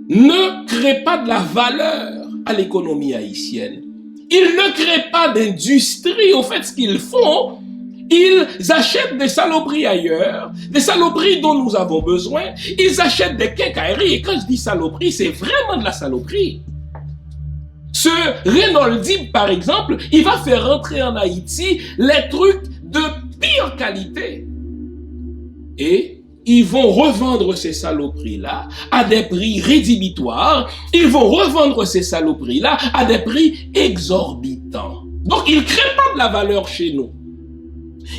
ne créent pas de la valeur à l'économie haïtienne. Ils ne créent pas d'industrie. Au fait, ce qu'ils font, ils achètent des saloperies ailleurs, des saloperies dont nous avons besoin. Ils achètent des quincailleries. Et quand je dis saloperie, c'est vraiment de la saloperie. Ce Reynolds Dib, par exemple, il va faire rentrer en Haïti les trucs de pire qualité. Et ils vont revendre ces saloperies-là à des prix rédhibitoires. Ils vont revendre ces saloperies-là à des prix exorbitants. Donc, ils ne créent pas de la valeur chez nous.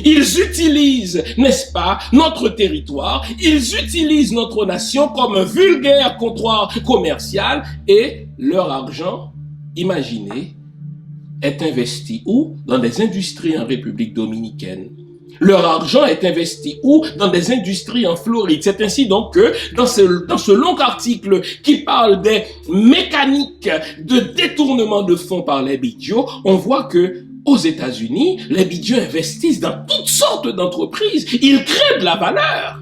Ils utilisent, n'est-ce pas, notre territoire. Ils utilisent notre nation comme un vulgaire comptoir commercial et leur argent, imaginez, est investi où? Dans des industries en République dominicaine. Leur argent est investi où? Dans des industries en Floride. C'est ainsi donc que dans ce long article qui parle des mécaniques de détournement de fonds par les bidjos, on voit que aux États-Unis, les bidjos investissent dans toutes sortes d'entreprises. Ils créent de la valeur.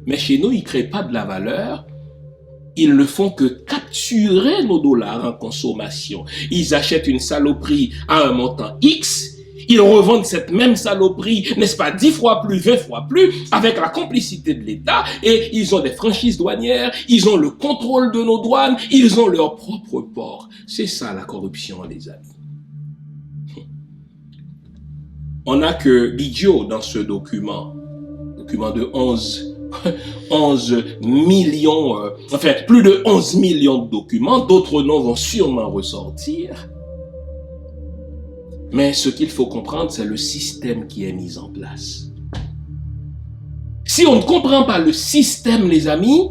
Mais chez nous, ils ne créent pas de la valeur. Ils ne font que capturer nos dollars en consommation. Ils achètent une saloperie à un montant X. Ils revendent cette même saloperie, n'est-ce pas, 10 fois plus, 20 fois plus, avec la complicité de l'État, et ils ont des franchises douanières, ils ont le contrôle de nos douanes, ils ont leur propre port. C'est ça la corruption, les amis. On n'a que Bidjo dans ce document de 11 millions, plus de 11 millions de documents, d'autres noms vont sûrement ressortir. Mais ce qu'il faut comprendre, c'est le système qui est mis en place. Si on ne comprend pas le système, les amis,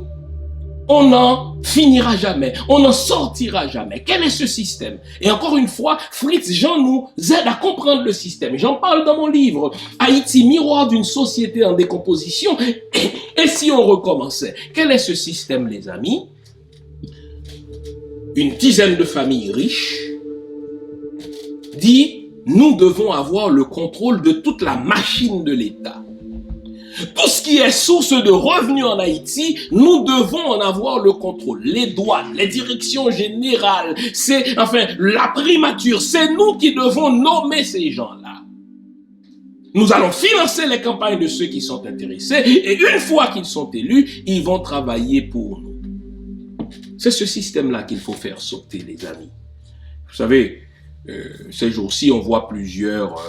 on n'en finira jamais, on n'en sortira jamais. Quel est ce système? Et encore une fois, Fritz Jean nous aide à comprendre le système. J'en parle dans mon livre, Haïti, miroir d'une société en décomposition. Et si on recommençait? Quel est ce système, les amis? Une dizaine de familles riches dit: nous devons avoir le contrôle de toute la machine de l'État. Tout ce qui est source de revenus en Haïti, nous devons en avoir le contrôle. Les douanes, les directions générales, la primature, c'est nous qui devons nommer ces gens-là. Nous allons financer les campagnes de ceux qui sont intéressés et une fois qu'ils sont élus, ils vont travailler pour nous. C'est ce système-là qu'il faut faire sauter, les amis. Vous savez, ces jours-ci, on voit plusieurs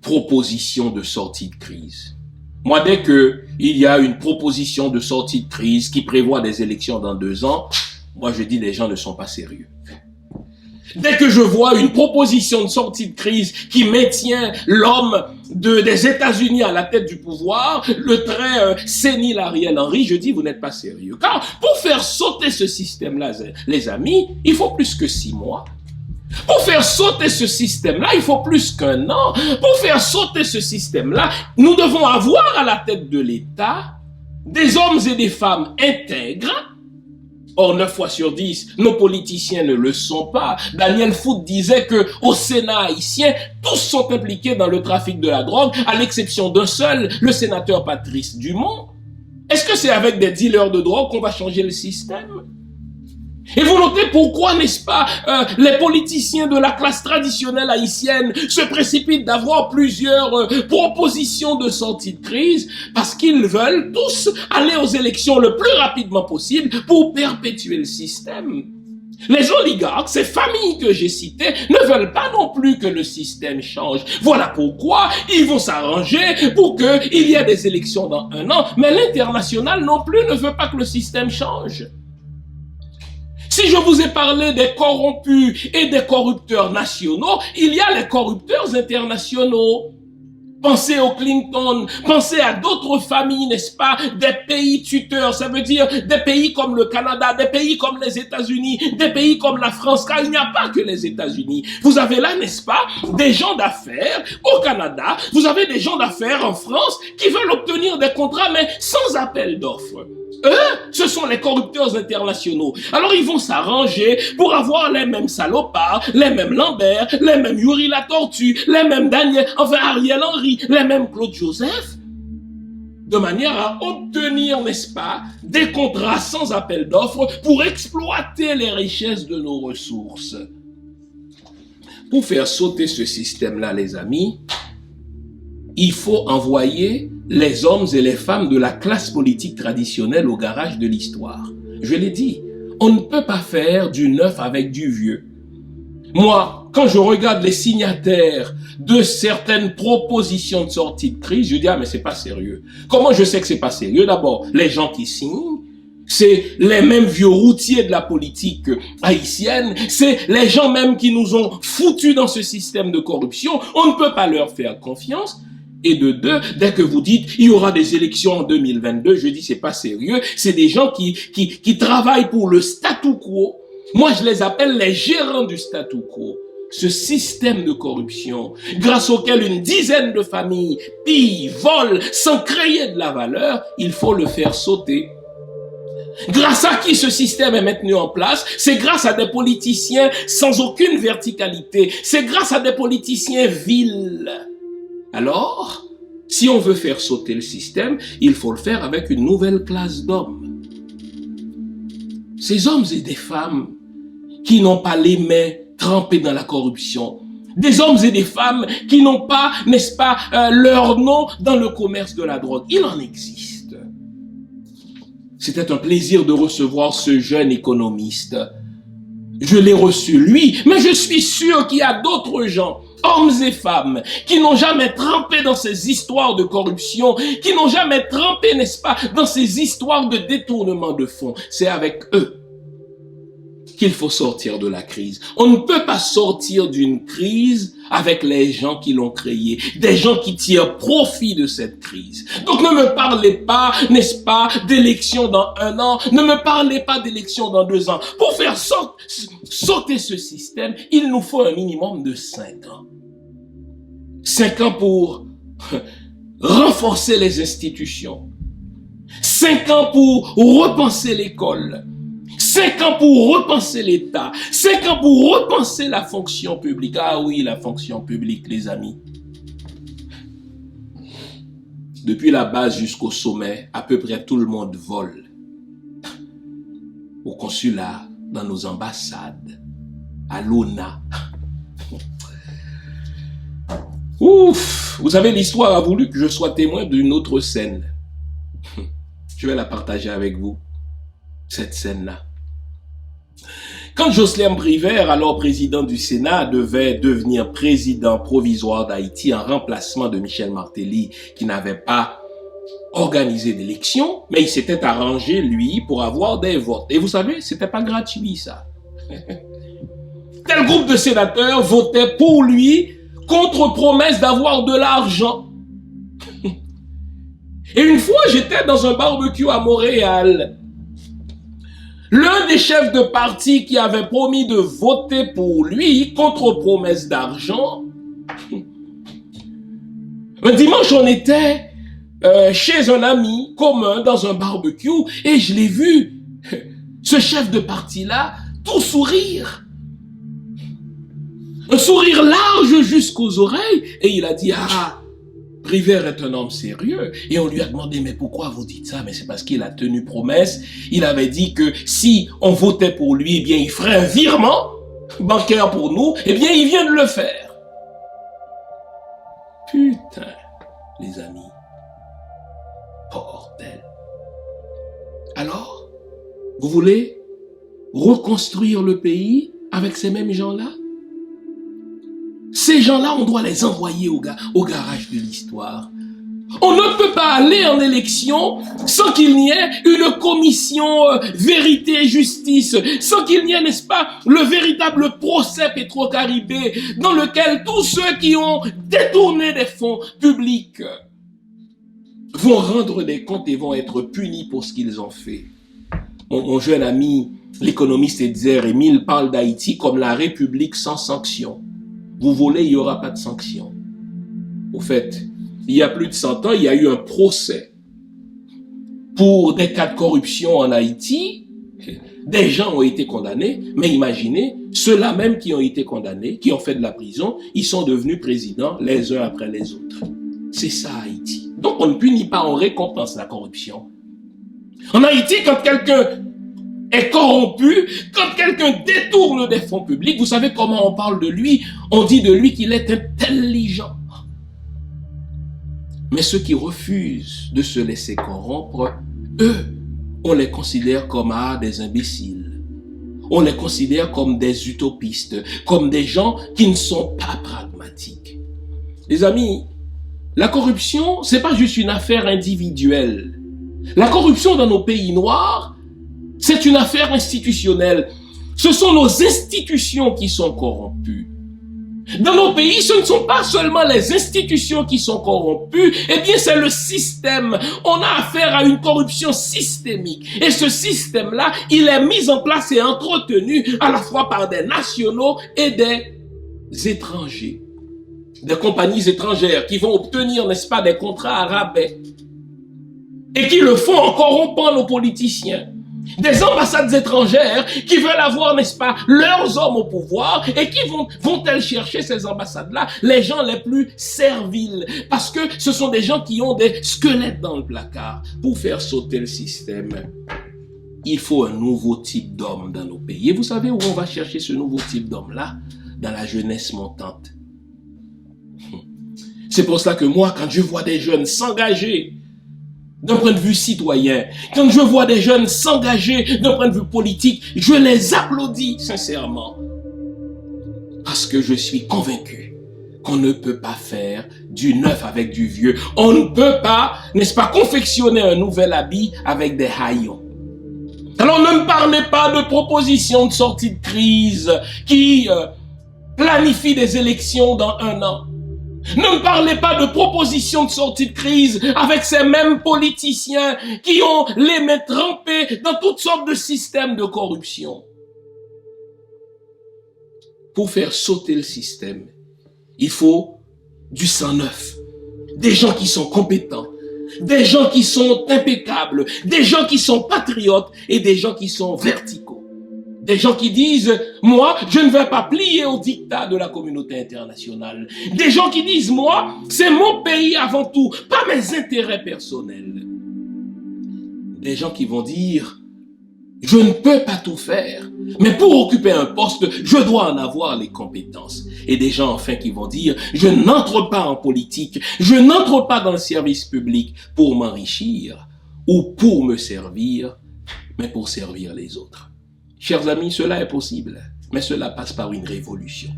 propositions de sortie de crise. Moi, dès qu'il y a une proposition de sortie de crise qui prévoit des élections dans 2 ans, moi je dis les gens ne sont pas sérieux. Dès que je vois une proposition de sortie de crise qui maintient l'homme des États-Unis à la tête du pouvoir, le très sénile Ariel Henry, je dis vous n'êtes pas sérieux. Car pour faire sauter ce système-là, les amis, il faut plus que 6 mois. Pour faire sauter ce système-là, il faut plus qu'1 an. Pour faire sauter ce système-là, nous devons avoir à la tête de l'État des hommes et des femmes intègres. Or, 9 fois sur 10, nos politiciens ne le sont pas. Daniel Foot disait que au Sénat haïtien, tous sont impliqués dans le trafic de la drogue, à l'exception d'un seul, le sénateur Patrice Dumont. Est-ce que c'est avec des dealers de drogue qu'on va changer le système? Et vous notez pourquoi, n'est-ce pas, les politiciens de la classe traditionnelle haïtienne se précipitent d'avoir plusieurs propositions de sortie de crise, parce qu'ils veulent tous aller aux élections le plus rapidement possible pour perpétuer le système. Les oligarques, ces familles que j'ai citées, ne veulent pas non plus que le système change. Voilà pourquoi ils vont s'arranger pour qu'il y ait des élections dans 1 an, mais l'international non plus ne veut pas que le système change. Si je vous ai parlé des corrompus et des corrupteurs nationaux, il y a les corrupteurs internationaux. Pensez au Clinton, pensez à d'autres familles, n'est-ce pas, des pays tuteurs, ça veut dire des pays comme le Canada, des pays comme les États-Unis, des pays comme la France, car il n'y a pas que les États-Unis. Vous avez là, n'est-ce pas, des gens d'affaires au Canada, vous avez des gens d'affaires en France qui veulent obtenir des contrats, mais sans appel d'offres. Eux, ce sont les corrupteurs internationaux. Alors ils vont s'arranger pour avoir les mêmes salopards, les mêmes Lambert, les mêmes Yuri la Tortue, les mêmes Daniel, enfin Ariel Henry, les mêmes Claude Joseph, de manière à obtenir, n'est-ce pas, des contrats sans appel d'offres pour exploiter les richesses de nos ressources. Pour faire sauter ce système-là, les amis, il faut envoyer les hommes et les femmes de la classe politique traditionnelle au garage de l'histoire. Je l'ai dit, on ne peut pas faire du neuf avec du vieux. Moi, quand je regarde les signataires de certaines propositions de sortie de crise, je dis, ah mais c'est pas sérieux. Comment je sais que c'est pas sérieux? D'abord, les gens qui signent, c'est les mêmes vieux routiers de la politique haïtienne, c'est les gens même qui nous ont foutus dans ce système de corruption. On ne peut pas leur faire confiance. Et de deux, dès que vous dites, il y aura des élections en 2022, je dis, c'est pas sérieux. C'est des gens qui travaillent pour le statu quo. Moi, je les appelle les gérants du statu quo. Ce système de corruption, grâce auquel une dizaine de familles pillent, volent, sans créer de la valeur, il faut le faire sauter. Grâce à qui ce système est maintenu en place? C'est grâce à des politiciens sans aucune verticalité. C'est grâce à des politiciens vils. Alors, si on veut faire sauter le système, il faut le faire avec une nouvelle classe d'hommes. Ces hommes et des femmes qui n'ont pas les mains trempées dans la corruption. Des hommes et des femmes qui n'ont pas, n'est-ce pas, leur nom dans le commerce de la drogue. Il en existe. C'était un plaisir de recevoir ce jeune économiste. Je l'ai reçu, lui, mais je suis sûr qu'il y a d'autres gens, hommes et femmes, qui n'ont jamais trempé dans ces histoires de corruption, qui n'ont jamais trempé, n'est-ce pas, dans ces histoires de détournement de fonds. C'est avec eux qu'il faut sortir de la crise. On ne peut pas sortir d'une crise avec les gens qui l'ont créée, des gens qui tirent profit de cette crise. Donc ne me parlez pas, n'est-ce pas, d'élections dans 1 an, ne me parlez pas d'élections dans 2 ans. Pour faire sauter ce système, il nous faut un minimum de 5 ans. 5 ans pour renforcer les institutions. 5 ans pour repenser l'école. 5 ans pour repenser l'État, 5 ans pour repenser la fonction publique. Ah oui, la fonction publique, les amis. Depuis la base jusqu'au sommet, à peu près tout le monde vole. Au consulat, dans nos ambassades, à l'ONA. Ouf, vous savez, l'histoire a voulu que je sois témoin d'une autre scène. Je vais la partager avec vous, cette scène-là. Quand Jocelyn Privert, alors président du Sénat, devait devenir président provisoire d'Haïti en remplacement de Michel Martelly, qui n'avait pas organisé d'élection, mais il s'était arrangé, lui, pour avoir des votes. Et vous savez, c'était pas gratuit, ça. Tel groupe de sénateurs votait pour lui contre promesse d'avoir de l'argent. Et une fois, j'étais dans un barbecue à Montréal. L'un des chefs de parti qui avait promis de voter pour lui contre promesse d'argent. Un dimanche, on était chez un ami commun dans un barbecue et je l'ai vu, ce chef de parti-là, tout sourire. Un sourire large jusqu'aux oreilles et il a dit « Ah, Privert est un homme sérieux. » Et on lui a demandé, mais pourquoi vous dites ça? Mais c'est parce qu'il a tenu promesse. Il avait dit que si on votait pour lui, eh bien, il ferait un virement bancaire pour nous. Eh bien, il vient de le faire. Putain, les amis. Bordel. Alors, vous voulez reconstruire le pays avec ces mêmes gens-là? Ces gens-là, on doit les envoyer au garage de l'histoire. On ne peut pas aller en élection sans qu'il n'y ait une commission vérité et justice, sans qu'il n'y ait, n'est-ce pas, le véritable procès Petro-Caribé dans lequel tous ceux qui ont détourné des fonds publics vont rendre des comptes et vont être punis pour ce qu'ils ont fait. Mon jeune ami, l'économiste Edzer Émile, parle d'Haïti comme la République sans sanction. Vous volez, il n'y aura pas de sanction. Au fait, il y a plus de 100 ans, il y a eu un procès pour des cas de corruption en Haïti. Des gens ont été condamnés, mais imaginez, ceux-là même qui ont été condamnés, qui ont fait de la prison, ils sont devenus présidents les uns après les autres. C'est ça Haïti. Donc on ne punit pas, on récompense la corruption. En Haïti, quand quelqu'un est corrompu, quand quelqu'un détourne des fonds publics, vous savez comment on parle de lui? On dit de lui qu'il est intelligent. Mais ceux qui refusent de se laisser corrompre, eux, on les considère comme des imbéciles. On les considère comme des utopistes, comme des gens qui ne sont pas pragmatiques. Les amis, la corruption, c'est pas juste une affaire individuelle. La corruption dans nos pays noirs, c'est une affaire institutionnelle. Ce sont nos institutions qui sont corrompues. Dans nos pays, ce ne sont pas seulement les institutions qui sont corrompues, eh bien c'est le système. On a affaire à une corruption systémique. Et ce système-là, il est mis en place et entretenu à la fois par des nationaux et des étrangers. Des compagnies étrangères qui vont obtenir, n'est-ce pas, des contrats à rabais. Et qui le font en corrompant nos politiciens. Des ambassades étrangères qui veulent avoir, n'est-ce pas, leurs hommes au pouvoir et qui vont-elles chercher ces ambassades-là, les gens les plus serviles, parce que ce sont des gens qui ont des squelettes dans le placard. Pour faire sauter le système, il faut un nouveau type d'homme dans nos pays. Et vous savez où on va chercher ce nouveau type d'homme-là? Dans la jeunesse montante. C'est pour ça que moi, quand je vois des jeunes s'engager d'un point de vue citoyen, quand je vois des jeunes s'engager d'un point de vue politique, je les applaudis sincèrement. Parce que je suis convaincu qu'on ne peut pas faire du neuf avec du vieux. On ne peut pas, n'est-ce pas, confectionner un nouvel habit avec des haillons. Alors ne me parlez pas de propositions de sortie de crise qui planifient des élections dans 1 an. Ne me parlez pas de propositions de sortie de crise avec ces mêmes politiciens qui ont les mains trempées dans toutes sortes de systèmes de corruption. Pour faire sauter le système, il faut du sang neuf, des gens qui sont compétents, des gens qui sont impeccables, des gens qui sont patriotes et des gens qui sont verticaux. Des gens qui disent, moi, je ne vais pas plier au diktat de la communauté internationale. Des gens qui disent, moi, c'est mon pays avant tout, pas mes intérêts personnels. Des gens qui vont dire, je ne peux pas tout faire, mais pour occuper un poste, je dois en avoir les compétences. Et des gens, enfin, qui vont dire, je n'entre pas en politique, je n'entre pas dans le service public pour m'enrichir ou pour me servir, mais pour servir les autres. Chers amis, cela est possible, mais cela passe par une révolution.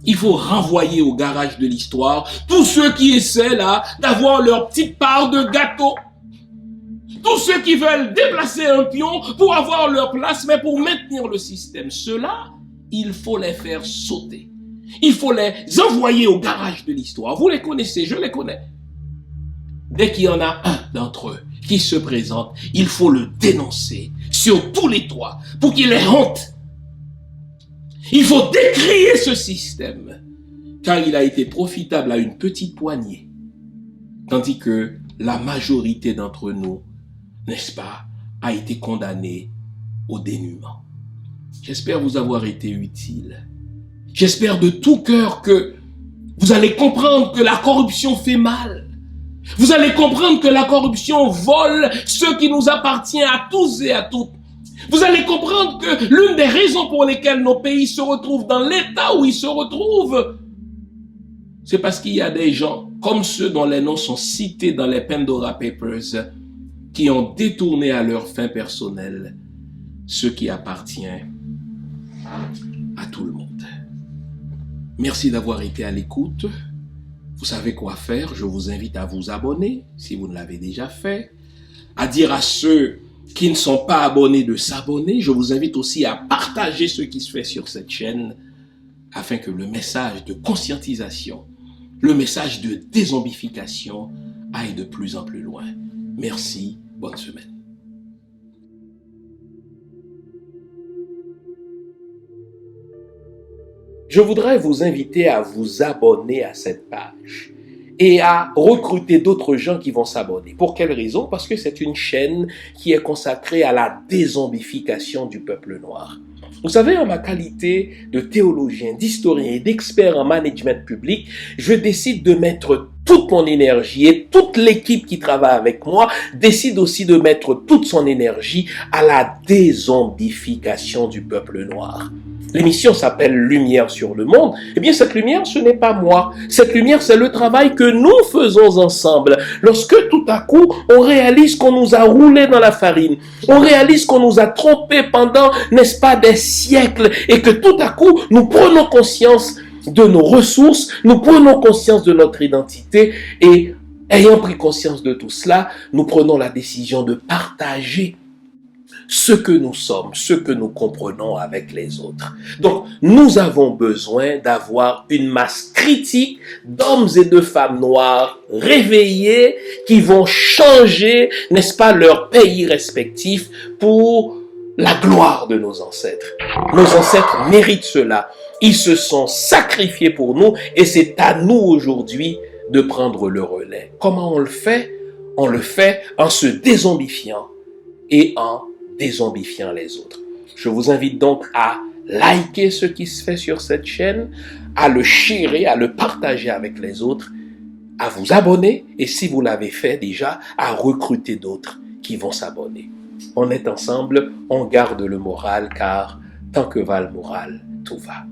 Il faut renvoyer au garage de l'histoire tous ceux qui essaient là d'avoir leur petite part de gâteau. Tous ceux qui veulent déplacer un pion pour avoir leur place, mais pour maintenir le système. Ceux-là, il faut les faire sauter. Il faut les envoyer au garage de l'histoire. Vous les connaissez, je les connais. Dès qu'il y en a un d'entre eux qui se présente, il faut le dénoncer sur tous les toits pour qu'il ait honte. Il faut décrier ce système car il a été profitable à une petite poignée, tandis que la majorité d'entre nous, n'est-ce pas, a été condamnée au dénuement. J'espère vous avoir été utile. J'espère de tout cœur que vous allez comprendre que la corruption fait mal. Vous allez comprendre que la corruption vole ce qui nous appartient à tous et à toutes. Vous allez comprendre que l'une des raisons pour lesquelles nos pays se retrouvent dans l'état où ils se retrouvent, c'est parce qu'il y a des gens, comme ceux dont les noms sont cités dans les Pandora Papers, qui ont détourné à leur fin personnelle ce qui appartient à tout le monde. Merci d'avoir été à l'écoute. Vous savez quoi faire? Je vous invite à vous abonner si vous ne l'avez déjà fait, à dire à ceux qui ne sont pas abonnés de s'abonner. Je vous invite aussi à partager ce qui se fait sur cette chaîne afin que le message de conscientisation, le message de dézombification aille de plus en plus loin. Merci, bonne semaine. Je voudrais vous inviter à vous abonner à cette page et à recruter d'autres gens qui vont s'abonner. Pour quelle raison? Parce que c'est une chaîne qui est consacrée à la dézombification du peuple noir. Vous savez, en ma qualité de théologien, d'historien et d'expert en management public, je décide de mettre toute mon énergie et toute l'équipe qui travaille avec moi décide aussi de mettre toute son énergie à la dézombification du peuple noir. L'émission s'appelle Lumière sur le monde. Eh bien, cette lumière, ce n'est pas moi. Cette lumière, c'est le travail que nous faisons ensemble. Lorsque tout à coup, on réalise qu'on nous a roulé dans la farine, on réalise qu'on nous a trompés pendant, n'est-ce pas, des siècles, et que tout à coup, nous prenons conscience de nos ressources, nous prenons conscience de notre identité, et ayant pris conscience de tout cela, nous prenons la décision de partager ce que nous sommes, ce que nous comprenons avec les autres. Donc, nous avons besoin d'avoir une masse critique d'hommes et de femmes noirs réveillés qui vont changer, n'est-ce pas, leur pays respectif pour la gloire de nos ancêtres. Nos ancêtres méritent cela. Ils se sont sacrifiés pour nous et c'est à nous aujourd'hui de prendre le relais. Comment on le fait? On le fait en se dézombifiant et en dézombifiant les autres. Je vous invite donc à liker ce qui se fait sur cette chaîne, à le sharer, à le partager avec les autres, à vous abonner et si vous l'avez fait déjà, à recruter d'autres qui vont s'abonner. On est ensemble, on garde le moral car tant que va le moral, tout va.